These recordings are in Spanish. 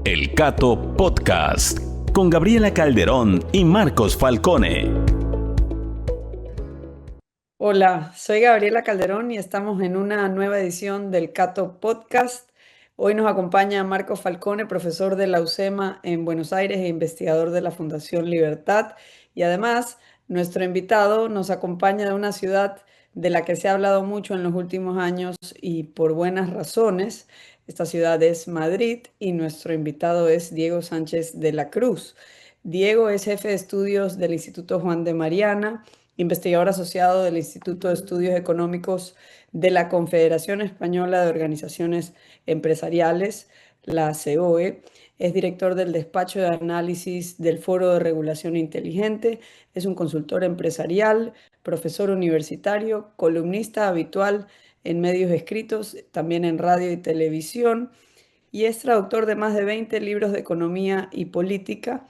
El Cato Podcast, con Gabriela Calderón y Marcos Falcone. Hola, soy Gabriela Calderón y estamos en una nueva edición del Cato Podcast. Hoy nos acompaña Marcos Falcone, profesor de la UCEMA en Buenos Aires e investigador de la Fundación Libertad. Y además, nuestro invitado nos acompaña de una ciudad de la que se ha hablado mucho en los últimos años y por buenas razones. Esta ciudad es Madrid y nuestro invitado es Diego Sánchez de la Cruz. Diego es jefe de estudios del Instituto Juan de Mariana, investigador asociado del Instituto de Estudios Económicos de la Confederación Española de Organizaciones Empresariales, la COE. Es director del despacho de análisis del Foro de Regulación Inteligente. Es un consultor empresarial, profesor universitario, columnista habitual en medios escritos, también en radio y televisión, y es traductor de más de 20 libros de economía y política,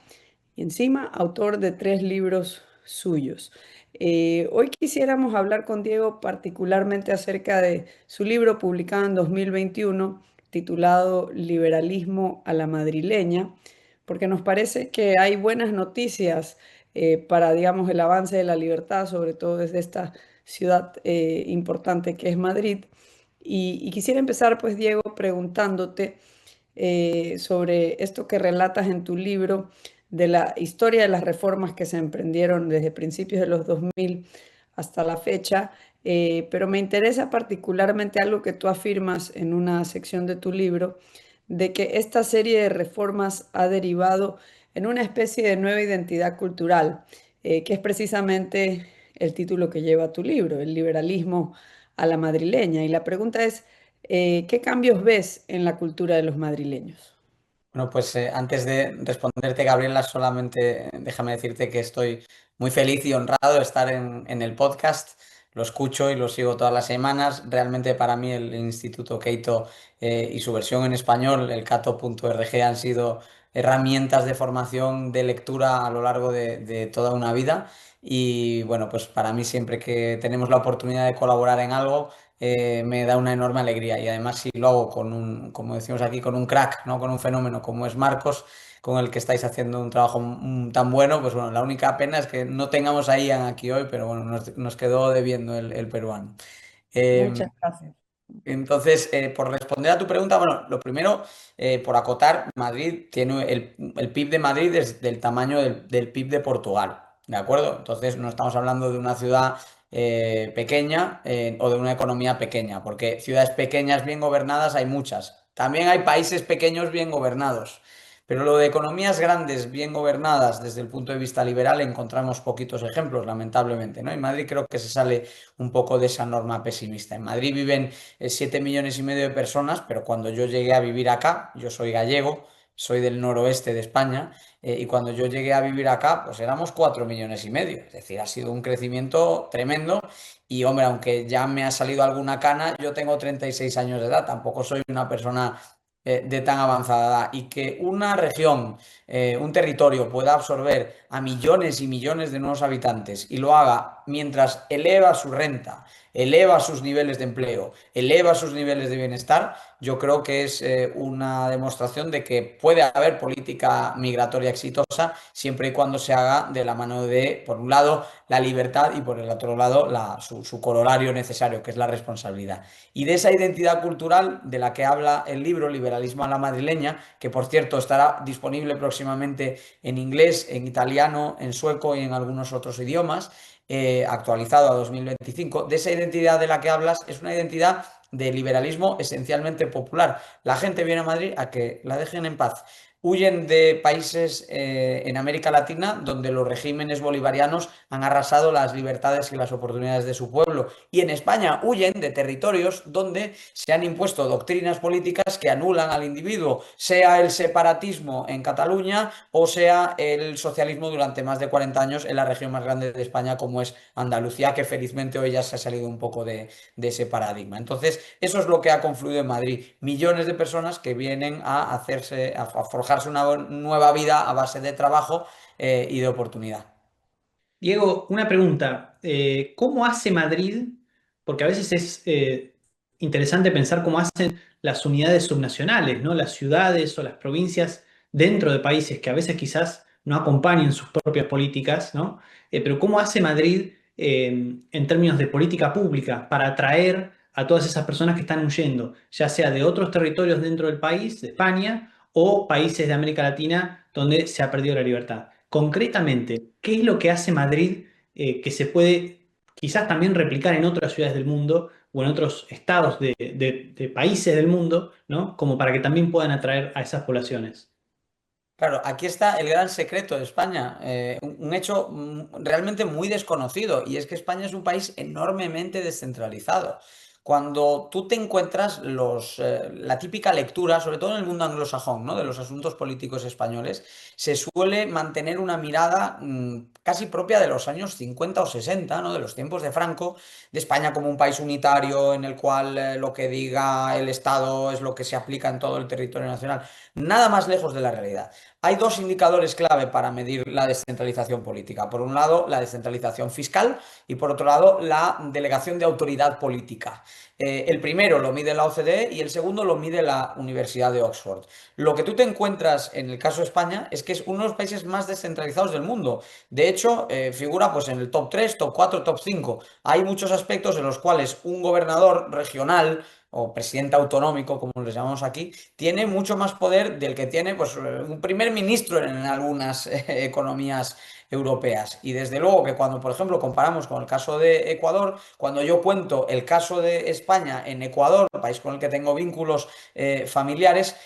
y encima autor de 3 libros suyos. Hoy quisiéramos hablar con Diego particularmente acerca de su libro publicado en 2021 titulado Liberalismo a la madrileña, porque nos parece que hay buenas noticias para, digamos, el avance de la libertad, sobre todo desde esta ciudad importante que es Madrid. Y quisiera empezar, pues, Diego, preguntándote sobre esto que relatas en tu libro de la historia de las reformas que se emprendieron desde principios de los 2000 hasta la fecha, pero me interesa particularmente algo que tú afirmas en una sección de tu libro, de que esta serie de reformas ha derivado en una especie de nueva identidad cultural, que es precisamente el título que lleva tu libro, El liberalismo a la madrileña. Y la pregunta es, ¿qué cambios ves en la cultura de los madrileños? Bueno, pues antes de responderte, Gabriela, solamente déjame decirte que estoy muy feliz y honrado de estar en el podcast. Lo escucho y lo sigo todas las semanas. Realmente para mí el Instituto Keito y su versión en español, el cato.org, han sido herramientas de formación de lectura a lo largo de toda una vida. Y bueno, pues para mí siempre que tenemos la oportunidad de colaborar en algo, me da una enorme alegría. Y además si lo hago con un, como decimos aquí, con un crack, ¿no? Con un fenómeno como es Marcos, con el que estáis haciendo un trabajo tan bueno, pues bueno, la única pena es que no tengamos a Ian aquí hoy, pero bueno, nos quedó debiendo el peruano. Eh, Muchas gracias. entonces, por responder a tu pregunta, bueno, lo primero, por acotar, Madrid tiene el PIB de Madrid es del tamaño del PIB de Portugal, ¿de acuerdo? Entonces, no estamos hablando de una ciudad pequeña o de una economía pequeña, porque ciudades pequeñas bien gobernadas hay muchas. También hay países pequeños bien gobernados. Pero lo de economías grandes, bien gobernadas desde el punto de vista liberal, encontramos poquitos ejemplos, lamentablemente, ¿no? Y Madrid creo que se sale un poco de esa norma pesimista. En Madrid viven 7,5 millones de personas, pero cuando yo llegué a vivir acá, yo soy gallego, soy del noroeste de España, y cuando yo llegué a vivir acá, pues éramos 4,5 millones. Es decir, ha sido un crecimiento tremendo. Y hombre, aunque ya me ha salido alguna cana, yo tengo 36 años de edad, tampoco soy una persona de tan avanzada edad. Y que una región, un territorio pueda absorber a millones y millones de nuevos habitantes y lo haga mientras eleva su renta, eleva sus niveles de empleo, eleva sus niveles de bienestar, yo creo que es una demostración de que puede haber política migratoria exitosa siempre y cuando se haga de la mano de, por un lado, la libertad y por el otro lado, su corolario necesario, que es la responsabilidad. Y de esa identidad cultural de la que habla el libro, Liberalismo a la madrileña, que por cierto estará disponible próximamente en inglés, en italiano, en sueco y en algunos otros idiomas, actualizado a 2025, de esa identidad de la que hablas es una identidad de liberalismo esencialmente popular. La gente viene a Madrid a que la dejen en paz. Huyen de países en América Latina donde los regímenes bolivarianos han arrasado las libertades y las oportunidades de su pueblo. Y en España huyen de territorios donde se han impuesto doctrinas políticas que anulan al individuo, sea el separatismo en Cataluña o sea el socialismo durante más de 40 años en la región más grande de España como es Andalucía, que felizmente hoy ya se ha salido un poco de ese paradigma. Entonces, eso es lo que ha confluido en Madrid. Millones de personas que vienen a hacerse, a forjarse una nueva vida a base de trabajo y de oportunidad. Diego, una pregunta. ¿Cómo hace Madrid? Porque a veces es interesante pensar cómo hacen las unidades subnacionales, ¿no? Las ciudades o las provincias dentro de países que a veces quizás no acompañen sus propias políticas, ¿no? Pero cómo hace Madrid en términos de política pública para atraer a todas esas personas que están huyendo, ya sea de otros territorios dentro del país, de España, o países de América Latina donde se ha perdido la libertad. Concretamente, ¿qué es lo que hace Madrid que se puede quizás también replicar en otras ciudades del mundo o en otros estados de países del mundo, ¿no? Como para que también puedan atraer a esas poblaciones? Claro, aquí está el gran secreto de España, un hecho realmente muy desconocido, y es que España es un país enormemente descentralizado. Cuando tú te encuentras la típica lectura, sobre todo en el mundo anglosajón, ¿no? De los asuntos políticos españoles, se suele mantener una mirada casi propia de los años 50 o 60, ¿no? De los tiempos de Franco, de España como un país unitario en el cual lo que diga el Estado es lo que se aplica en todo el territorio nacional. Nada más lejos de la realidad. Hay dos indicadores clave para medir la descentralización política. Por un lado, la descentralización fiscal y por otro lado, la delegación de autoridad política. El primero lo mide la OCDE y el segundo lo mide la Universidad de Oxford. Lo que tú te encuentras en el caso de España es que es uno de los países más descentralizados del mundo. De hecho, figura pues, en el top 3, top 4, top 5. Hay muchos aspectos en los cuales un gobernador regional o presidente autonómico, como les llamamos aquí, tiene mucho más poder del que tiene pues, un primer ministro en algunas economías europeas. Y desde luego que cuando, por ejemplo, comparamos con el caso de Ecuador, cuando yo cuento el caso de España en Ecuador, país con el que tengo vínculos familiares,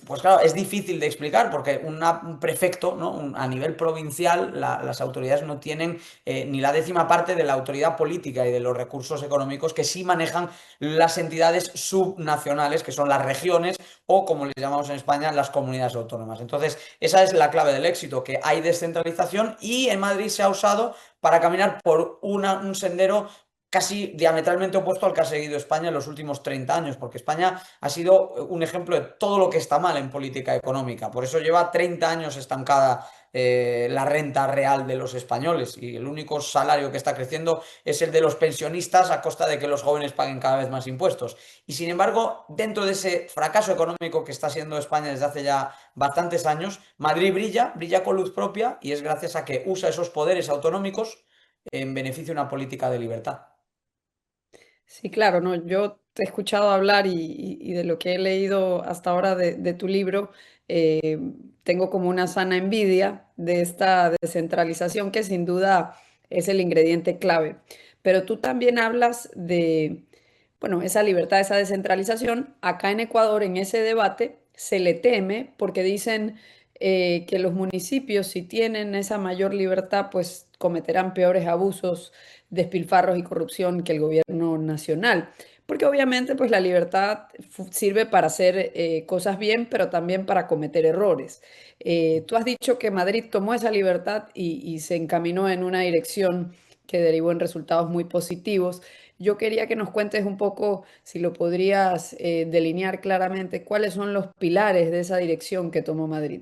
pues claro, es difícil de explicar porque un prefecto, ¿no? A nivel provincial, las autoridades no tienen ni la décima parte de la autoridad política y de los recursos económicos que sí manejan las entidades subnacionales, que son las regiones o, como les llamamos en España, las comunidades autónomas. Entonces, esa es la clave del éxito, que hay descentralización y en Madrid se ha usado para caminar por un sendero casi diametralmente opuesto al que ha seguido España en los últimos 30 años, porque España ha sido un ejemplo de todo lo que está mal en política económica. Por eso lleva 30 años estancada la renta real de los españoles y el único salario que está creciendo es el de los pensionistas a costa de que los jóvenes paguen cada vez más impuestos. Y sin embargo, dentro de ese fracaso económico que está siendo España desde hace ya bastantes años, Madrid brilla con luz propia y es gracias a que usa esos poderes autonómicos en beneficio de una política de libertad. Sí, claro, no, yo te he escuchado hablar y de lo que he leído hasta ahora de tu libro, eh, tengo como una sana envidia de esta descentralización que sin duda es el ingrediente clave. Pero tú también hablas de, bueno, esa libertad, esa descentralización. Acá en Ecuador, en ese debate, se le teme porque dicen que los municipios, si tienen esa mayor libertad, pues cometerán peores abusos, despilfarros y corrupción que el gobierno nacional. Porque obviamente pues la libertad sirve para hacer cosas bien, pero también para cometer errores. Tú has dicho que Madrid tomó esa libertad y se encaminó en una dirección que derivó en resultados muy positivos. Yo quería que nos cuentes un poco, si lo podrías delinear claramente, cuáles son los pilares de esa dirección que tomó Madrid.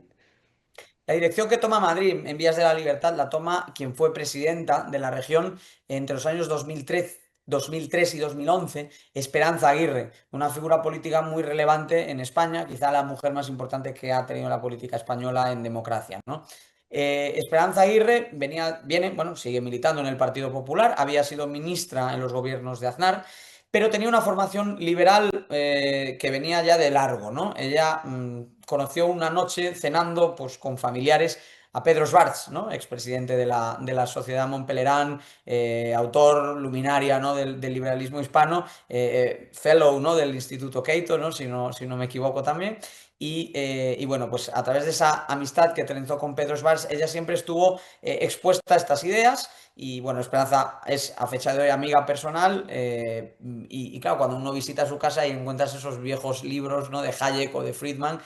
La dirección que toma Madrid en Vías de la Libertad la toma quien fue presidenta de la región entre los años 2003 y 2011, Esperanza Aguirre, una figura política muy relevante en España, quizá la mujer más importante que ha tenido la política española en democracia, ¿no? Esperanza Aguirre bueno, sigue militando en el Partido Popular, había sido ministra en los gobiernos de Aznar, pero tenía una formación liberal que venía ya de largo, ¿no? Ella conoció una noche cenando pues, con familiares a Pedro Schwartz, ¿no? Expresidente de la Sociedad Montpellier, autor luminaria, ¿no? del liberalismo hispano, fellow, ¿no? del Instituto Cato, ¿no? Si no me equivoco también. Y bueno, pues a través de esa amistad que trenzó con Pedro Schwartz, ella siempre estuvo expuesta a estas ideas. Y bueno, Esperanza es a fecha de hoy amiga personal y claro, cuando uno visita su casa y encuentras esos viejos libros, ¿no? de Hayek o de Friedman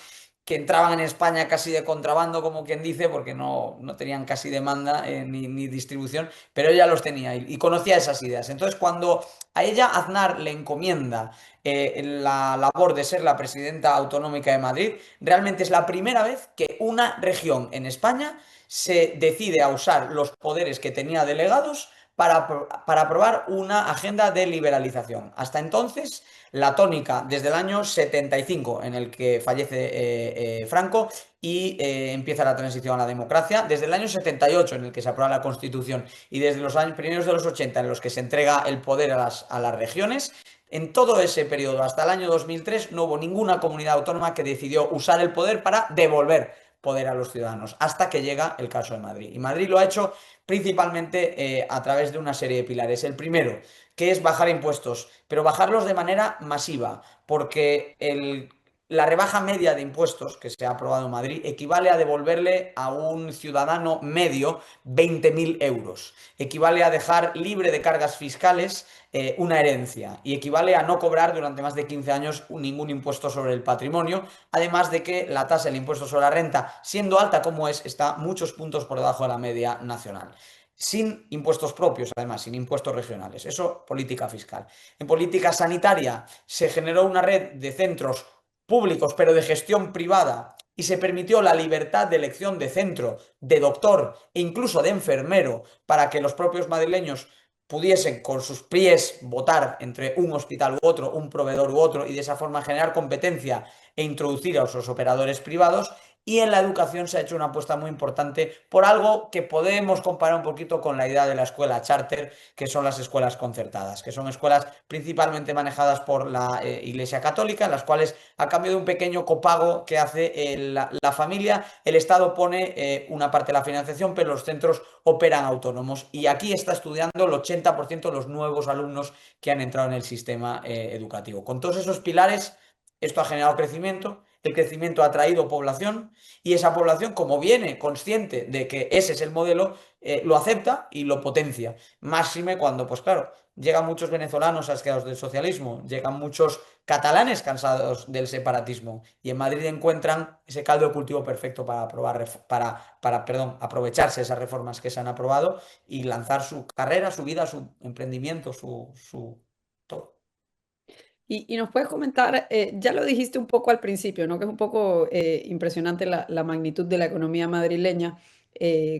que entraban en España casi de contrabando, como quien dice, porque no tenían casi demanda ni distribución, pero ella los tenía y conocía esas ideas. Entonces, cuando a ella Aznar le encomienda la labor de ser la presidenta autonómica de Madrid, realmente es la primera vez que una región en España se decide a usar los poderes que tenía delegados para aprobar una agenda de liberalización. Hasta entonces, la tónica desde el año 75, en el que fallece Franco, y empieza la transición a la democracia, desde el año 78, en el que se aprueba la Constitución, y desde los años primeros de los 80, en los que se entrega el poder a las regiones. En todo ese periodo, hasta el año 2003, no hubo ninguna comunidad autónoma que decidió usar el poder para devolver poder a los ciudadanos, hasta que llega el caso de Madrid. Y Madrid lo ha hecho principalmente a través de una serie de pilares. El primero, que es bajar impuestos, pero bajarlos de manera masiva, porque la rebaja media de impuestos que se ha aprobado en Madrid equivale a devolverle a un ciudadano medio 20.000 euros. Equivale a dejar libre de cargas fiscales una herencia, y equivale a no cobrar durante más de 15 años ningún impuesto sobre el patrimonio, además de que la tasa del impuesto sobre la renta, siendo alta como es, está muchos puntos por debajo de la media nacional. Sin impuestos propios, además, sin impuestos regionales. Eso, política fiscal. En política sanitaria se generó una red de centros públicos, pero de gestión privada, y se permitió la libertad de elección de centro, de doctor e incluso de enfermero, para que los propios madrileños pudiesen con sus pies votar entre un hospital u otro, un proveedor u otro, y de esa forma generar competencia e introducir a esos operadores privados. Y en la educación se ha hecho una apuesta muy importante por algo que podemos comparar un poquito con la idea de la escuela charter, que son las escuelas concertadas, que son escuelas principalmente manejadas por la Iglesia Católica, en las cuales, a cambio de un pequeño copago que hace la familia, el Estado pone una parte de la financiación, pero los centros operan autónomos. Y aquí está estudiando el 80% de los nuevos alumnos que han entrado en el sistema educativo. Con todos esos pilares, esto ha generado crecimiento. El crecimiento ha traído población, y esa población, como viene consciente de que ese es el modelo, lo acepta y lo potencia. Máxime cuando, pues claro, llegan muchos venezolanos asqueados del socialismo, llegan muchos catalanes cansados del separatismo, y en Madrid encuentran ese caldo de cultivo perfecto para aprovecharse esas reformas que se han aprobado y lanzar su carrera, su vida, su emprendimiento, su todo. Y nos puedes comentar, ya lo dijiste un poco al principio, ¿no? Que es un poco impresionante la magnitud de la economía madrileña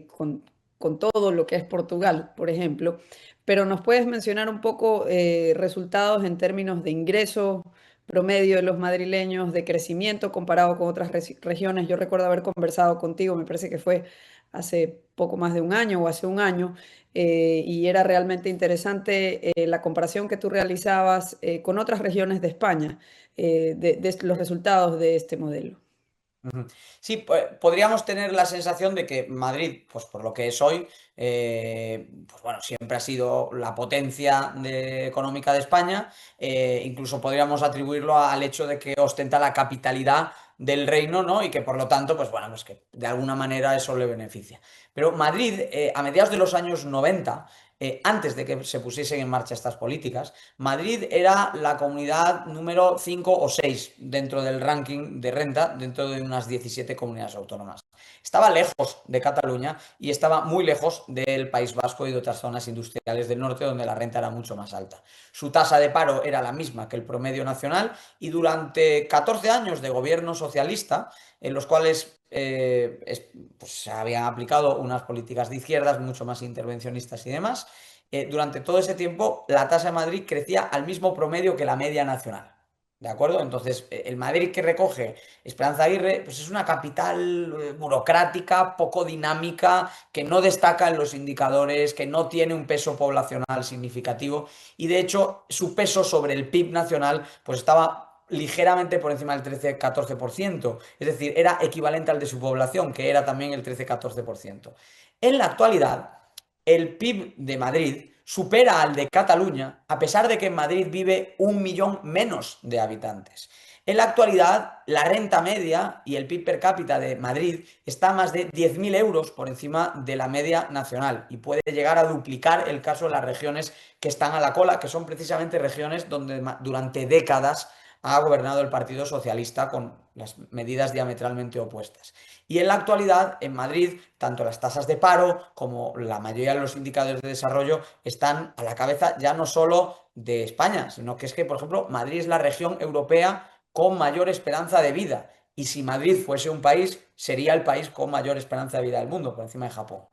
con todo lo que es Portugal, por ejemplo. Pero nos puedes mencionar un poco resultados en términos de ingresos promedio de los madrileños, de crecimiento comparado con otras regiones. Yo recuerdo haber conversado contigo, me parece que fue hace poco más de un año o hace un año, y era realmente interesante la comparación que tú realizabas con otras regiones de España, de los resultados de este modelo. Ujú. Sí, podríamos tener la sensación de que Madrid, pues por lo que es hoy, pues bueno, siempre ha sido la potencia económica de España. Incluso podríamos atribuirlo al hecho de que ostenta la capitalidad del reino, ¿no? Y que por lo tanto, pues bueno, pues que de alguna manera eso le beneficia. Pero Madrid, a mediados de los años 90, antes de que se pusiesen en marcha estas políticas, Madrid era la comunidad número 5 o 6 dentro del ranking de renta, dentro de unas 17 comunidades autónomas. Estaba lejos de Cataluña y estaba muy lejos del País Vasco y de otras zonas industriales del norte, donde la renta era mucho más alta. Su tasa de paro era la misma que el promedio nacional, y durante 14 años de gobierno socialista, en los cuales pues, se habían aplicado unas políticas de izquierdas mucho más intervencionistas y demás, durante todo ese tiempo la tasa de Madrid crecía al mismo promedio que la media nacional. ¿De acuerdo? Entonces, el Madrid que recoge Esperanza Aguirre, pues es una capital burocrática, poco dinámica, que no destaca en los indicadores, que no tiene un peso poblacional significativo, y de hecho su peso sobre el PIB nacional pues estaba ligeramente por encima del 13-14%, es decir, era equivalente al de su población, que era también el 13-14%. En la actualidad, el PIB de Madrid supera al de Cataluña, a pesar de que en Madrid vive 1 millón menos de habitantes. En la actualidad, la renta media y el PIB per cápita de Madrid está a más de 10.000 euros por encima de la media nacional, y puede llegar a duplicar el caso de las regiones que están a la cola, que son precisamente regiones donde durante décadas ha gobernado el Partido Socialista, con las medidas diametralmente opuestas. Y en la actualidad, en Madrid, tanto las tasas de paro como la mayoría de los indicadores de desarrollo están a la cabeza ya no solo de España, sino que es que, por ejemplo, Madrid es la región europea con mayor esperanza de vida. Y si Madrid fuese un país, sería el país con mayor esperanza de vida del mundo, por encima de Japón.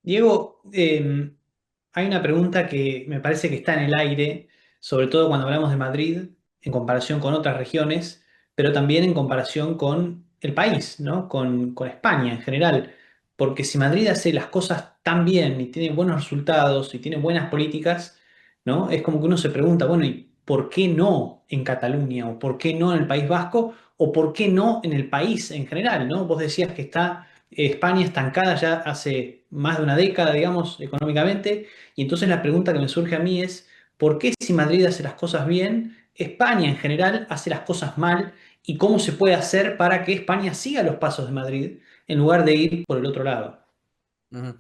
Diego, hay una pregunta que me parece que está en el aire, sobre todo cuando hablamos de Madrid en comparación con otras regiones, pero también en comparación con el país, ¿no? Con España en general. Porque si Madrid hace las cosas tan bien y tiene buenos resultados y tiene buenas políticas, ¿no? Es como que uno se pregunta, bueno, ¿y por qué no en Cataluña? ¿O por qué no en el País Vasco? ¿O por qué no en el país en general, ¿no? Vos decías que está España estancada ya hace más de una década, digamos, económicamente. Y entonces la pregunta que me surge a mí es, ¿por qué si Madrid hace las cosas bien, España en general hace las cosas mal? ¿Y cómo se puede hacer para que España siga los pasos de Madrid en lugar de ir por el otro lado? Ujú.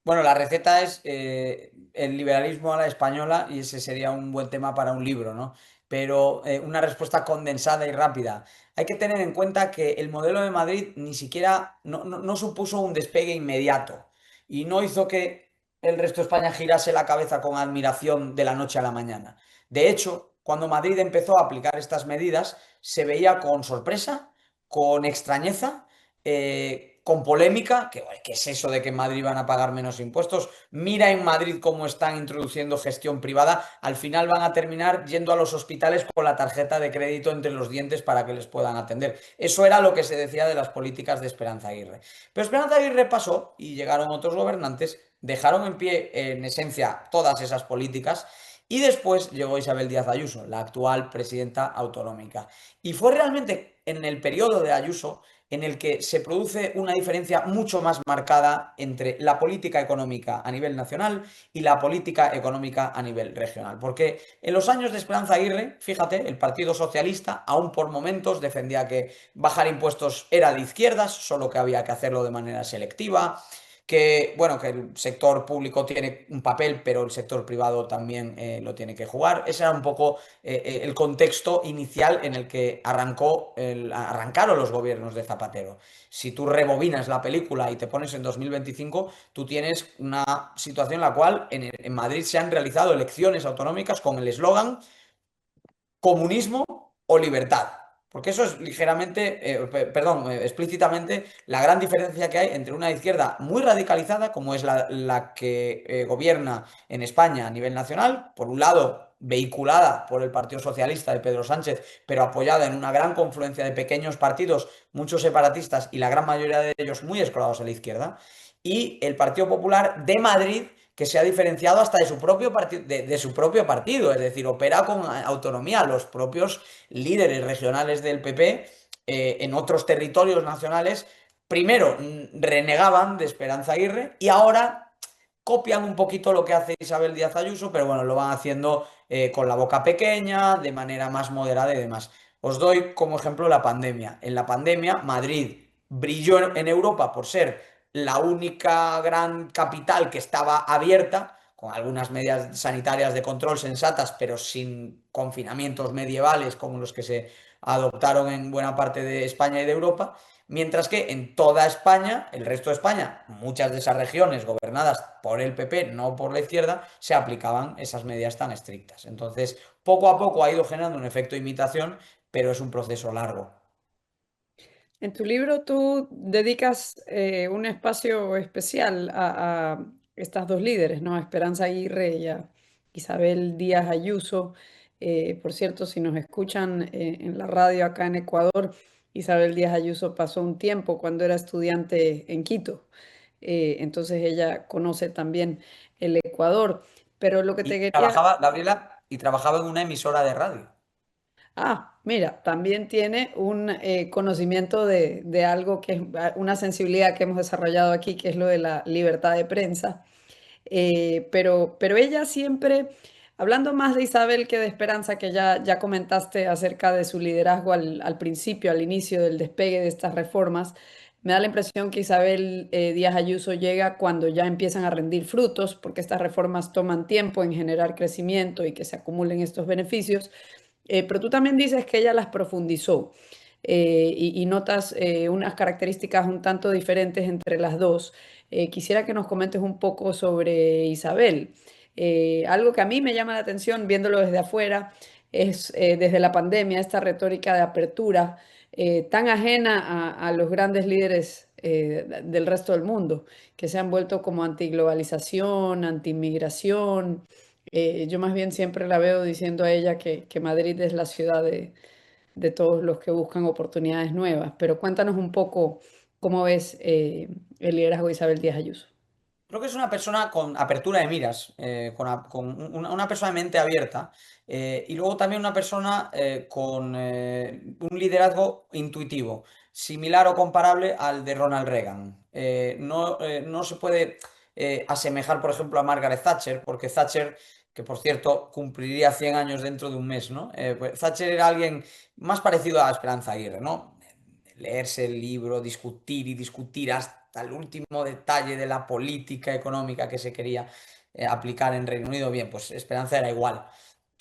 Bueno, la receta es el liberalismo a la española y ese sería un buen tema para un libro, ¿no? Pero una respuesta condensada y rápida. Hay que tener en cuenta que el modelo de Madrid ni siquiera no supuso un despegue inmediato y no hizo que el resto de España girase la cabeza con admiración de la noche a la mañana. De hecho, cuando Madrid empezó a aplicar estas medidas, se veía con sorpresa, con extrañeza, con polémica, que "Uy, ¿qué es eso de que en Madrid van a pagar menos impuestos? Mira en Madrid cómo están introduciendo gestión privada, al final van a terminar yendo a los hospitales con la tarjeta de crédito entre los dientes para que les puedan atender". Eso era lo que se decía de las políticas de Esperanza Aguirre. Pero Esperanza Aguirre pasó y llegaron otros gobernantes, dejaron en pie, en esencia, todas esas políticas. Y después llegó Isabel Díaz Ayuso, la actual presidenta autonómica. Y fue realmente en el periodo de Ayuso en el que se produce una diferencia mucho más marcada entre la política económica a nivel nacional y la política económica a nivel regional. Porque en los años de Esperanza Aguirre, fíjate, el Partido Socialista aún por momentos defendía que bajar impuestos era de izquierdas, solo que había que hacerlo de manera selectiva, que, bueno, que el sector público tiene un papel, pero el sector privado también lo tiene que jugar. Ese era un poco el contexto inicial en el que arrancaron los gobiernos de Zapatero. Si tú rebobinas la película y te pones en 2025, tú tienes una situación en la cual en Madrid se han realizado elecciones autonómicas con el eslogan comunismo o libertad. Porque eso es ligeramente, perdón, explícitamente la gran diferencia que hay entre una izquierda muy radicalizada, como es la que gobierna en España a nivel nacional, por un lado vehiculada por el Partido Socialista de Pedro Sánchez, pero apoyada en una gran confluencia de pequeños partidos, muchos separatistas y la gran mayoría de ellos muy escolados a la izquierda, y el Partido Popular de Madrid, que se ha diferenciado hasta de su propio partido, de su propio partido, es decir, opera con autonomía. Los propios líderes regionales del PP en otros territorios nacionales, primero renegaban de Esperanza Aguirre y ahora copian un poquito lo que hace Isabel Díaz Ayuso, pero bueno, lo van haciendo con la boca pequeña, de manera más moderada y demás. Os doy como ejemplo la pandemia. En la pandemia, Madrid brilló en Europa por ser la única gran capital que estaba abierta, con algunas medidas sanitarias de control sensatas, pero sin confinamientos medievales como los que se adoptaron en buena parte de España y de Europa, mientras que en toda España, el resto de España, muchas de esas regiones gobernadas por el PP, no por la izquierda, se aplicaban esas medidas tan estrictas. Entonces, poco a poco ha ido generando un efecto de imitación, pero es un proceso largo. En tu libro tú dedicas un espacio especial a estas dos líderes, ¿no? A Esperanza Aguirre y a Isabel Díaz Ayuso. Por cierto, si nos escuchan en la radio acá en Ecuador, Isabel Díaz Ayuso pasó un tiempo cuando era estudiante en Quito. Entonces ella conoce también el Ecuador. Pero lo que te Y quería... trabajaba, Gabriela, y trabajaba en una emisora de radio. Ah, mira, también tiene un conocimiento de algo que es una sensibilidad que hemos desarrollado aquí, que es lo de la libertad de prensa. Pero ella siempre, hablando más de Isabel que de Esperanza, que ya comentaste acerca de su liderazgo al principio, al inicio del despegue de estas reformas, me da la impresión que Isabel Díaz Ayuso llega cuando ya empiezan a rendir frutos, porque estas reformas toman tiempo en generar crecimiento y que se acumulen estos beneficios. Pero tú también dices que ella las profundizó y notas unas características un tanto diferentes entre las dos. Quisiera que nos comentes un poco sobre Isabel. Algo que a mí me llama la atención viéndolo desde afuera es desde la pandemia esta retórica de apertura tan ajena a los grandes líderes del resto del mundo, que se han vuelto como antiglobalización, antiinmigración. Yo más bien siempre la veo diciendo a ella que Madrid es la ciudad de todos los que buscan oportunidades nuevas. Pero cuéntanos un poco cómo ves el liderazgo de Isabel Díaz Ayuso. Creo que es una persona con apertura de miras, con una persona de mente abierta, y luego también una persona con un liderazgo intuitivo, similar o comparable al de Ronald Reagan. No se puede asemejar, por ejemplo, a Margaret Thatcher, porque Thatcher, que por cierto cumpliría 100 años dentro de un mes, ¿no? Pues Thatcher era alguien más parecido a Esperanza Aguirre, ¿no? Leerse el libro, discutir y discutir hasta el último detalle de la política económica que se quería aplicar en Reino Unido. Bien, pues Esperanza era igual.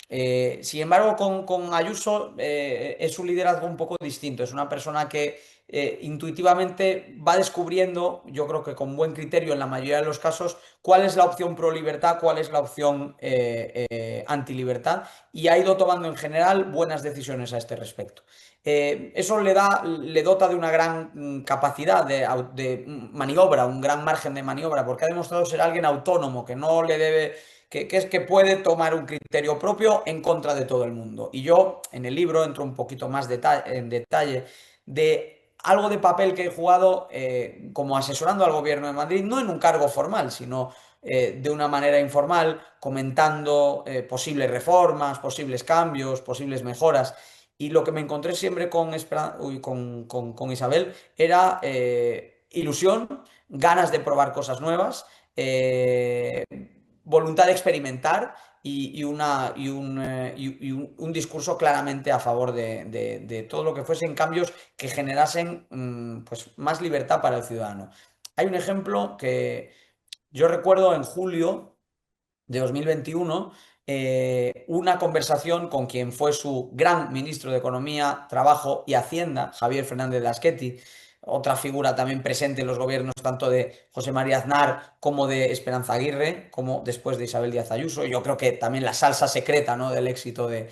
Sin embargo, con Ayuso es un liderazgo un poco distinto. Es una persona que intuitivamente va descubriendo, yo creo que con buen criterio en la mayoría de los casos, cuál es la opción pro libertad, cuál es la opción anti libertad, y ha ido tomando en general buenas decisiones a este respecto. Eso le dota de una gran capacidad de maniobra, un gran margen de maniobra, porque ha demostrado ser alguien autónomo, que no le debe es que puede tomar un criterio propio en contra de todo el mundo. Y yo en el libro entro un poquito más en detalle de algo de papel que he jugado como asesorando al gobierno de Madrid, no en un cargo formal, sino de una manera informal, comentando posibles reformas, posibles cambios, posibles mejoras. Y lo que me encontré siempre con Isabel era ilusión, ganas de probar cosas nuevas, eh, voluntad de experimentar y un discurso claramente a favor de todo lo que fuesen cambios que generasen pues, más libertad para el ciudadano. Hay un ejemplo que yo recuerdo en julio de 2021, una conversación con quien fue su gran ministro de Economía, Trabajo y Hacienda, Javier Fernández Lasqueti, otra figura también presente en los gobiernos tanto de José María Aznar como de Esperanza Aguirre, como después de Isabel Díaz Ayuso. Yo creo que también la salsa secreta, ¿no?, del éxito de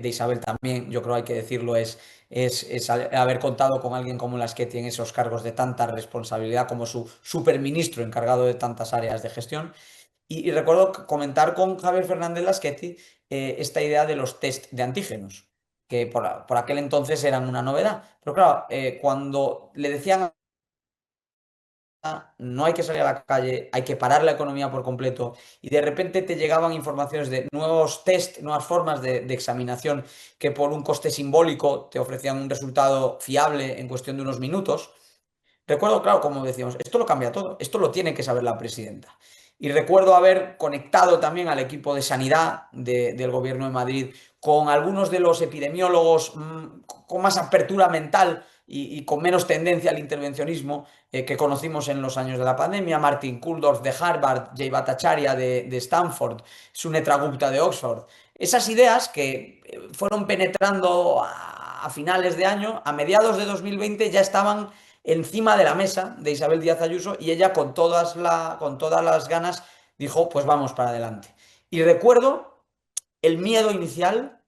Isabel también, yo creo hay que decirlo, es haber contado con alguien como Lasqueti en esos cargos de tanta responsabilidad, como su superministro encargado de tantas áreas de gestión. Y recuerdo comentar con Javier Fernández Lasqueti esta idea de los test de antígenos, que por aquel entonces eran una novedad. Pero claro, cuando le decían no hay que salir a la calle, hay que parar la economía por completo, y de repente te llegaban informaciones de nuevos test, nuevas formas de examinación que por un coste simbólico te ofrecían un resultado fiable en cuestión de unos minutos. Recuerdo, claro, como decíamos, esto lo cambia todo, esto lo tiene que saber la presidenta. Y recuerdo haber conectado también al equipo de sanidad del Gobierno de Madrid con algunos de los epidemiólogos con más apertura mental y con menos tendencia al intervencionismo que conocimos en los años de la pandemia. Martin Kulldorff de Harvard, Jay Bhattacharya de Stanford, Sunetra Gupta de Oxford. Esas ideas que fueron penetrando a finales de año, a mediados de 2020 ya estaban encima de la mesa de Isabel Díaz Ayuso, y ella con todas las ganas dijo, pues vamos para adelante. Y recuerdo el miedo inicial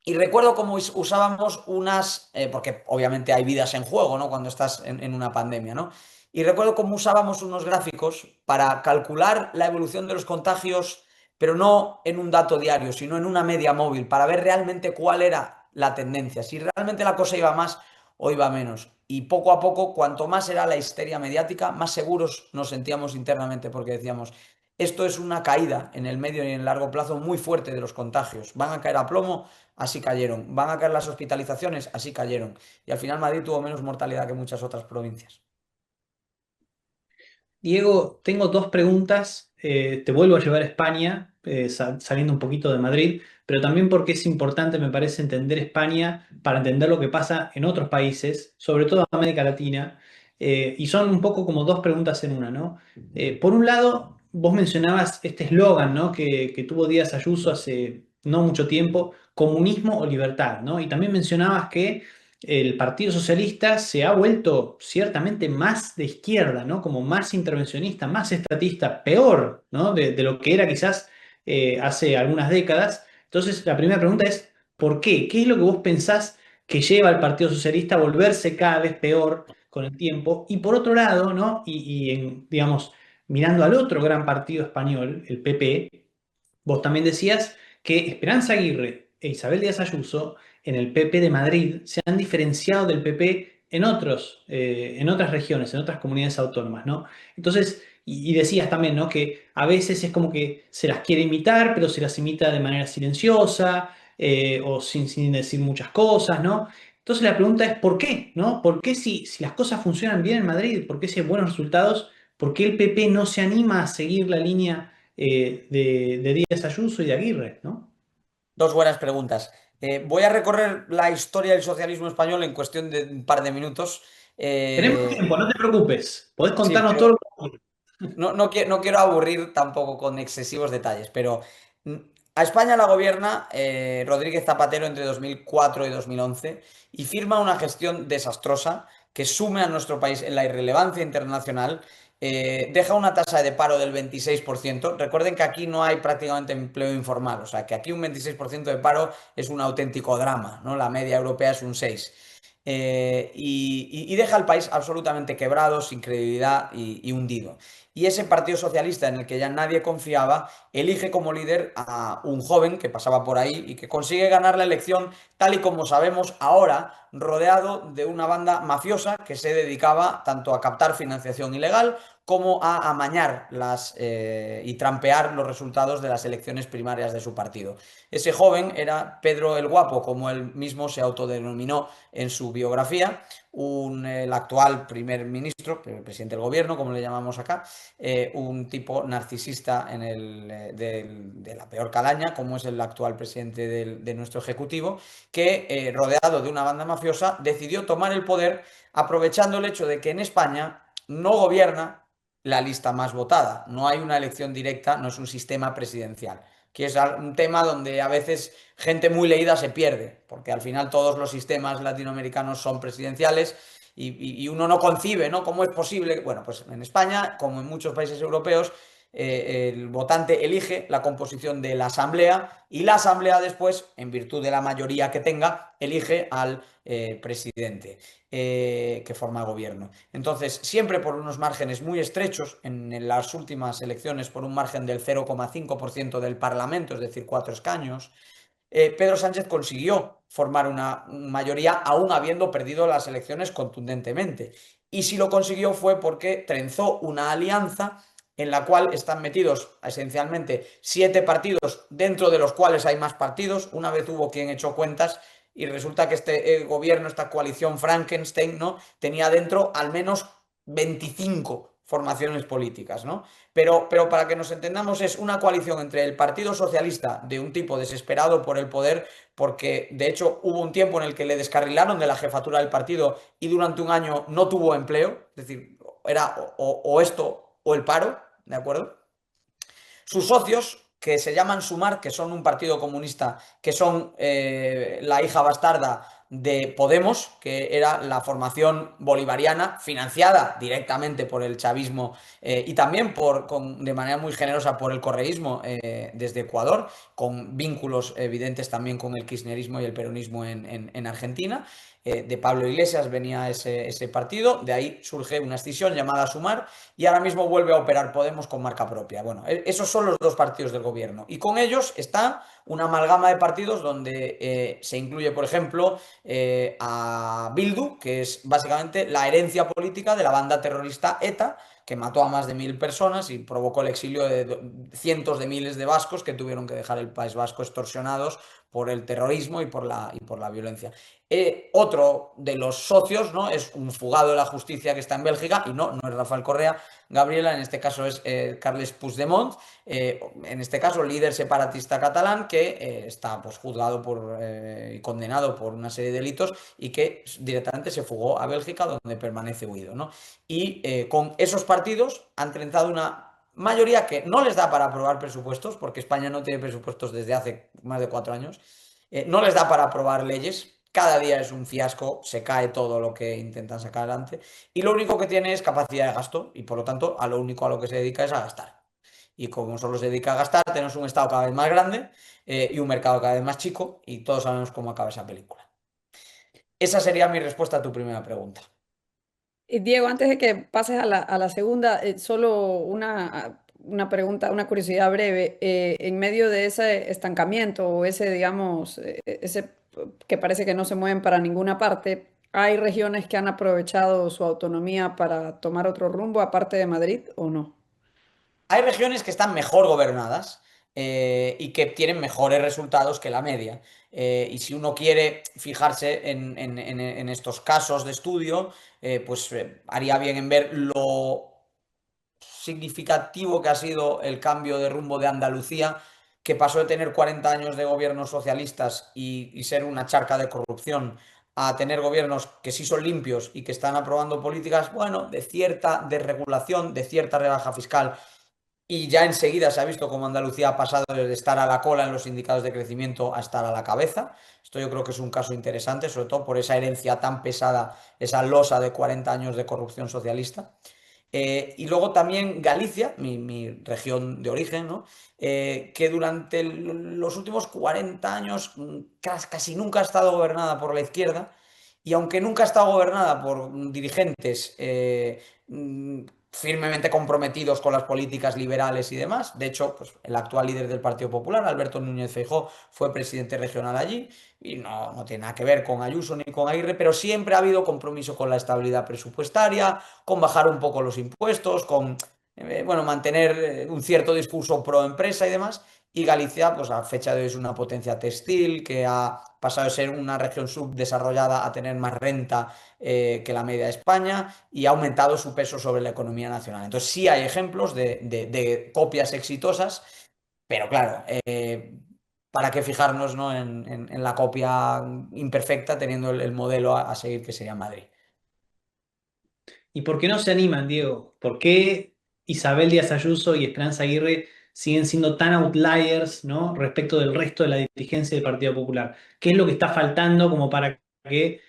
y recuerdo cómo usábamos porque obviamente hay vidas en juego, ¿no?, cuando estás en una pandemia, ¿no? Y recuerdo cómo usábamos unos gráficos para calcular la evolución de los contagios, pero no en un dato diario, sino en una media móvil, para ver realmente cuál era la tendencia, si realmente la cosa iba más o iba menos. Y poco a poco, cuanto más era la histeria mediática, más seguros nos sentíamos internamente, porque decíamos, esto es una caída en el medio y en el largo plazo muy fuerte de los contagios. Van a caer a plomo, así cayeron. Van a caer las hospitalizaciones, así cayeron. Y al final Madrid tuvo menos mortalidad que muchas otras provincias. Diego, tengo dos preguntas. Te vuelvo a llevar a España, saliendo un poquito de Madrid, pero también porque es importante, me parece, entender España para entender lo que pasa en otros países, sobre todo en América Latina. Y son un poco como dos preguntas en una, ¿no? Por un lado, vos mencionabas este eslogan, ¿no?, que tuvo Díaz Ayuso hace no mucho tiempo, comunismo o libertad, ¿no? Y también mencionabas que el Partido Socialista se ha vuelto ciertamente más de izquierda, ¿no?, como más intervencionista, más estatista, peor, ¿no?, de lo que era quizás hace algunas décadas. Entonces, la primera pregunta es, ¿por qué? ¿Qué es lo que vos pensás que lleva al Partido Socialista a volverse cada vez peor? con el tiempo. Y por otro lado, ¿no? Digamos, mirando al otro gran partido español, el PP, vos también decías que Esperanza Aguirre e Isabel Díaz Ayuso en el PP de Madrid se han diferenciado del PP en otras regiones, en otras comunidades autónomas, ¿no? Entonces, y decías también, ¿no? Que a veces es como que se las quiere imitar, pero se las imita de manera silenciosa o sin decir muchas cosas, ¿no? Entonces la pregunta es, ¿por qué? ¿No? ¿Por qué si las cosas funcionan bien en Madrid? ¿Por qué si hay buenos resultados? ¿Por qué el PP no se anima a seguir la línea de Díaz Ayuso y de Aguirre, ¿no? Dos buenas preguntas. Voy a recorrer la historia del socialismo español en cuestión de un par de minutos. Tenemos Eh, tiempo, no te preocupes. Podés sí, contarnos todo pero lo que quieras. no quiero aburrir tampoco con excesivos detalles, pero mm, a España la gobierna Rodríguez Zapatero entre 2004 y 2011 y firma una gestión desastrosa que sume a nuestro país en la irrelevancia internacional, deja una tasa de paro del 26%. Recuerden que aquí no hay prácticamente empleo informal, o sea que aquí un 26% de paro es un auténtico drama, ¿no? La media europea es un 6%. Y deja al país absolutamente quebrado, sin credibilidad y hundido. Y ese Partido Socialista en el que ya nadie confiaba, elige como líder a un joven que pasaba por ahí y que consigue ganar la elección, tal y como sabemos ahora, rodeado de una banda mafiosa que se dedicaba tanto a captar financiación ilegal como a amañar y trampear los resultados de las elecciones primarias de su partido. Ese joven era Pedro el Guapo, como él mismo se autodenominó en su biografía, el actual primer ministro, el presidente del gobierno, como le llamamos acá, un tipo narcisista de la peor calaña, como es el actual presidente de nuestro ejecutivo, que rodeado de una banda mafiosa decidió tomar el poder aprovechando el hecho de que en España no gobierna la lista más votada, no hay una elección directa, no es un sistema presidencial, que es un tema donde a veces gente muy leída se pierde, porque al final todos los sistemas latinoamericanos son presidenciales y uno no concibe, ¿no? ¿Cómo es posible? Bueno, pues en España, como en muchos países europeos, el votante elige la composición de la asamblea y la asamblea después, en virtud de la mayoría que tenga, elige al presidente que forma el gobierno. Entonces, siempre por unos márgenes muy estrechos, en las últimas elecciones por un margen del 0,5% del Parlamento, es decir, 4 escaños, Pedro Sánchez consiguió formar una mayoría aún habiendo perdido las elecciones contundentemente. Y si lo consiguió fue porque trenzó una alianza en la cual están metidos esencialmente 7 partidos, dentro de los cuales hay más partidos. Una vez hubo quien echó cuentas y resulta que este gobierno, esta coalición Frankenstein, ¿no? Tenía dentro al menos 25 formaciones políticas, ¿no? Pero para que nos entendamos, es una coalición entre el Partido Socialista, de un tipo desesperado por el poder, porque de hecho hubo un tiempo en el que le descarrilaron de la jefatura del partido y durante un año no tuvo empleo, es decir, era o esto o el paro, ¿de acuerdo? Sus socios, que se llaman Sumar, que son un partido comunista, que son la hija bastarda de Podemos, que era la formación bolivariana financiada directamente por el chavismo y también de manera muy generosa por el correísmo desde Ecuador, con vínculos evidentes también con el kirchnerismo y el peronismo en Argentina. De Pablo Iglesias venía ese partido, de ahí surge una escisión llamada Sumar y ahora mismo vuelve a operar Podemos con marca propia. Bueno, esos son los dos partidos del gobierno y con ellos está una amalgama de partidos donde se incluye, por ejemplo, a Bildu, que es básicamente la herencia política de la banda terrorista ETA, que mató a más de 1.000 personas y provocó el exilio de cientos de miles de vascos que tuvieron que dejar el País Vasco extorsionados por el terrorismo y por la violencia. Otro de los socios, ¿no? Es un fugado de la justicia que está en Bélgica y no es Rafael Correa, Gabriela, en este caso es Carles Puigdemont, en este caso líder separatista catalán que está pues, juzgado y condenado por una serie de delitos y que directamente se fugó a Bélgica donde permanece huido, ¿no? Y con esos partidos han trenzado una mayoría que no les da para aprobar presupuestos, porque España no tiene presupuestos desde hace más de 4 años, no les da para aprobar leyes. Cada día es un fiasco, se cae todo lo que intentan sacar adelante y lo único que tiene es capacidad de gasto y por lo tanto a lo único a lo que se dedica es a gastar. Y como solo se dedica a gastar, tenemos un Estado cada vez más grande y un mercado cada vez más chico y todos sabemos cómo acaba esa película. Esa sería mi respuesta a tu primera pregunta. Diego, antes de que pases a la segunda, solo una pregunta, una curiosidad breve. En medio de ese estancamiento o ese, digamos, ese que parece que no se mueven para ninguna parte, ¿hay regiones que han aprovechado su autonomía para tomar otro rumbo aparte de Madrid o no? Hay regiones que están mejor gobernadas y que tienen mejores resultados que la media. Y si uno quiere fijarse en estos casos de estudio, pues haría bien en ver lo significativo que ha sido el cambio de rumbo de Andalucía, que pasó de tener 40 años de gobiernos socialistas y ser una charca de corrupción a tener gobiernos que sí son limpios y que están aprobando políticas, bueno, de cierta desregulación, de cierta rebaja fiscal. Y ya enseguida se ha visto cómo Andalucía ha pasado de estar a la cola en los indicados de crecimiento a estar a la cabeza. Esto yo creo que es un caso interesante, sobre todo por esa herencia tan pesada, esa losa de 40 años de corrupción socialista. Y luego también Galicia, mi región de origen, ¿no? Que durante los últimos 40 años casi nunca ha estado gobernada por la izquierda y aunque nunca ha estado gobernada por dirigentes firmemente comprometidos con las políticas liberales y demás, de hecho, pues, el actual líder del Partido Popular, Alberto Núñez Feijóo, fue presidente regional allí y no tiene nada que ver con Ayuso ni con Aguirre, pero siempre ha habido compromiso con la estabilidad presupuestaria, con bajar un poco los impuestos, con bueno, mantener un cierto discurso pro empresa y demás. Y Galicia, pues a fecha de hoy es una potencia textil que ha pasado de ser una región subdesarrollada a tener más renta que la media de España y ha aumentado su peso sobre la economía nacional. Entonces sí hay ejemplos de copias exitosas, pero claro, ¿para qué fijarnos, ¿no? en la copia imperfecta teniendo el modelo a seguir que sería Madrid? ¿Y por qué no se animan, Diego? ¿Por qué Isabel Díaz Ayuso y Esperanza Aguirre siguen siendo tan outliers, ¿no? respecto del resto de la dirigencia del Partido Popular? ¿Qué es lo que está faltando como para que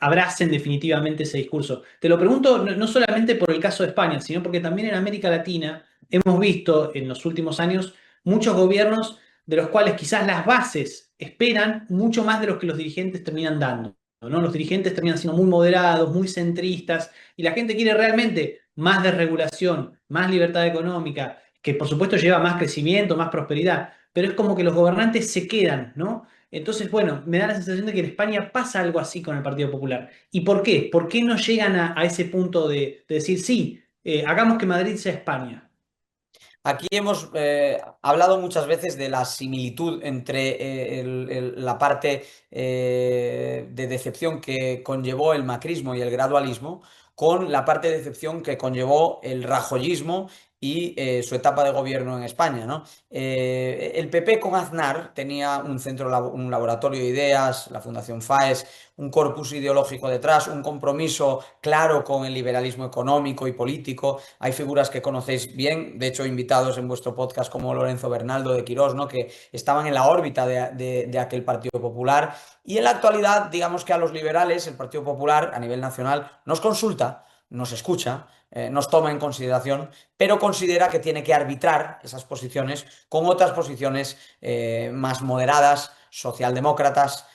abracen definitivamente ese discurso? Te lo pregunto no solamente por el caso de España, sino porque también en América Latina hemos visto en los últimos años muchos gobiernos de los cuales quizás las bases esperan mucho más de lo que los dirigentes terminan dando, ¿no? Los dirigentes terminan siendo muy moderados, muy centristas y la gente quiere realmente más desregulación, más libertad económica, que por supuesto lleva más crecimiento, más prosperidad, pero es como que los gobernantes se quedan, ¿no? Entonces, bueno, me da la sensación de que en España pasa algo así con el Partido Popular. ¿Y por qué? ¿Por qué no llegan a ese punto de decir, sí, hagamos que Madrid sea España? Aquí hemos hablado muchas veces de la similitud entre la parte de decepción que conllevó el macrismo y el gradualismo con la parte de decepción que conllevó el rajoyismo y su etapa de gobierno en España, ¿no? El PP con Aznar tenía un un laboratorio de ideas, la Fundación FAES, un corpus ideológico detrás, un compromiso claro con el liberalismo económico y político. Hay figuras que conocéis bien, de hecho invitados en vuestro podcast como Lorenzo Bernaldo de Quirós, ¿no? Que estaban en la órbita de aquel Partido Popular. Y en la actualidad, digamos que a los liberales, el Partido Popular a nivel nacional nos consulta, nos escucha, nos toma en consideración, pero considera que tiene que arbitrar esas posiciones con otras posiciones más moderadas, socialdemócratas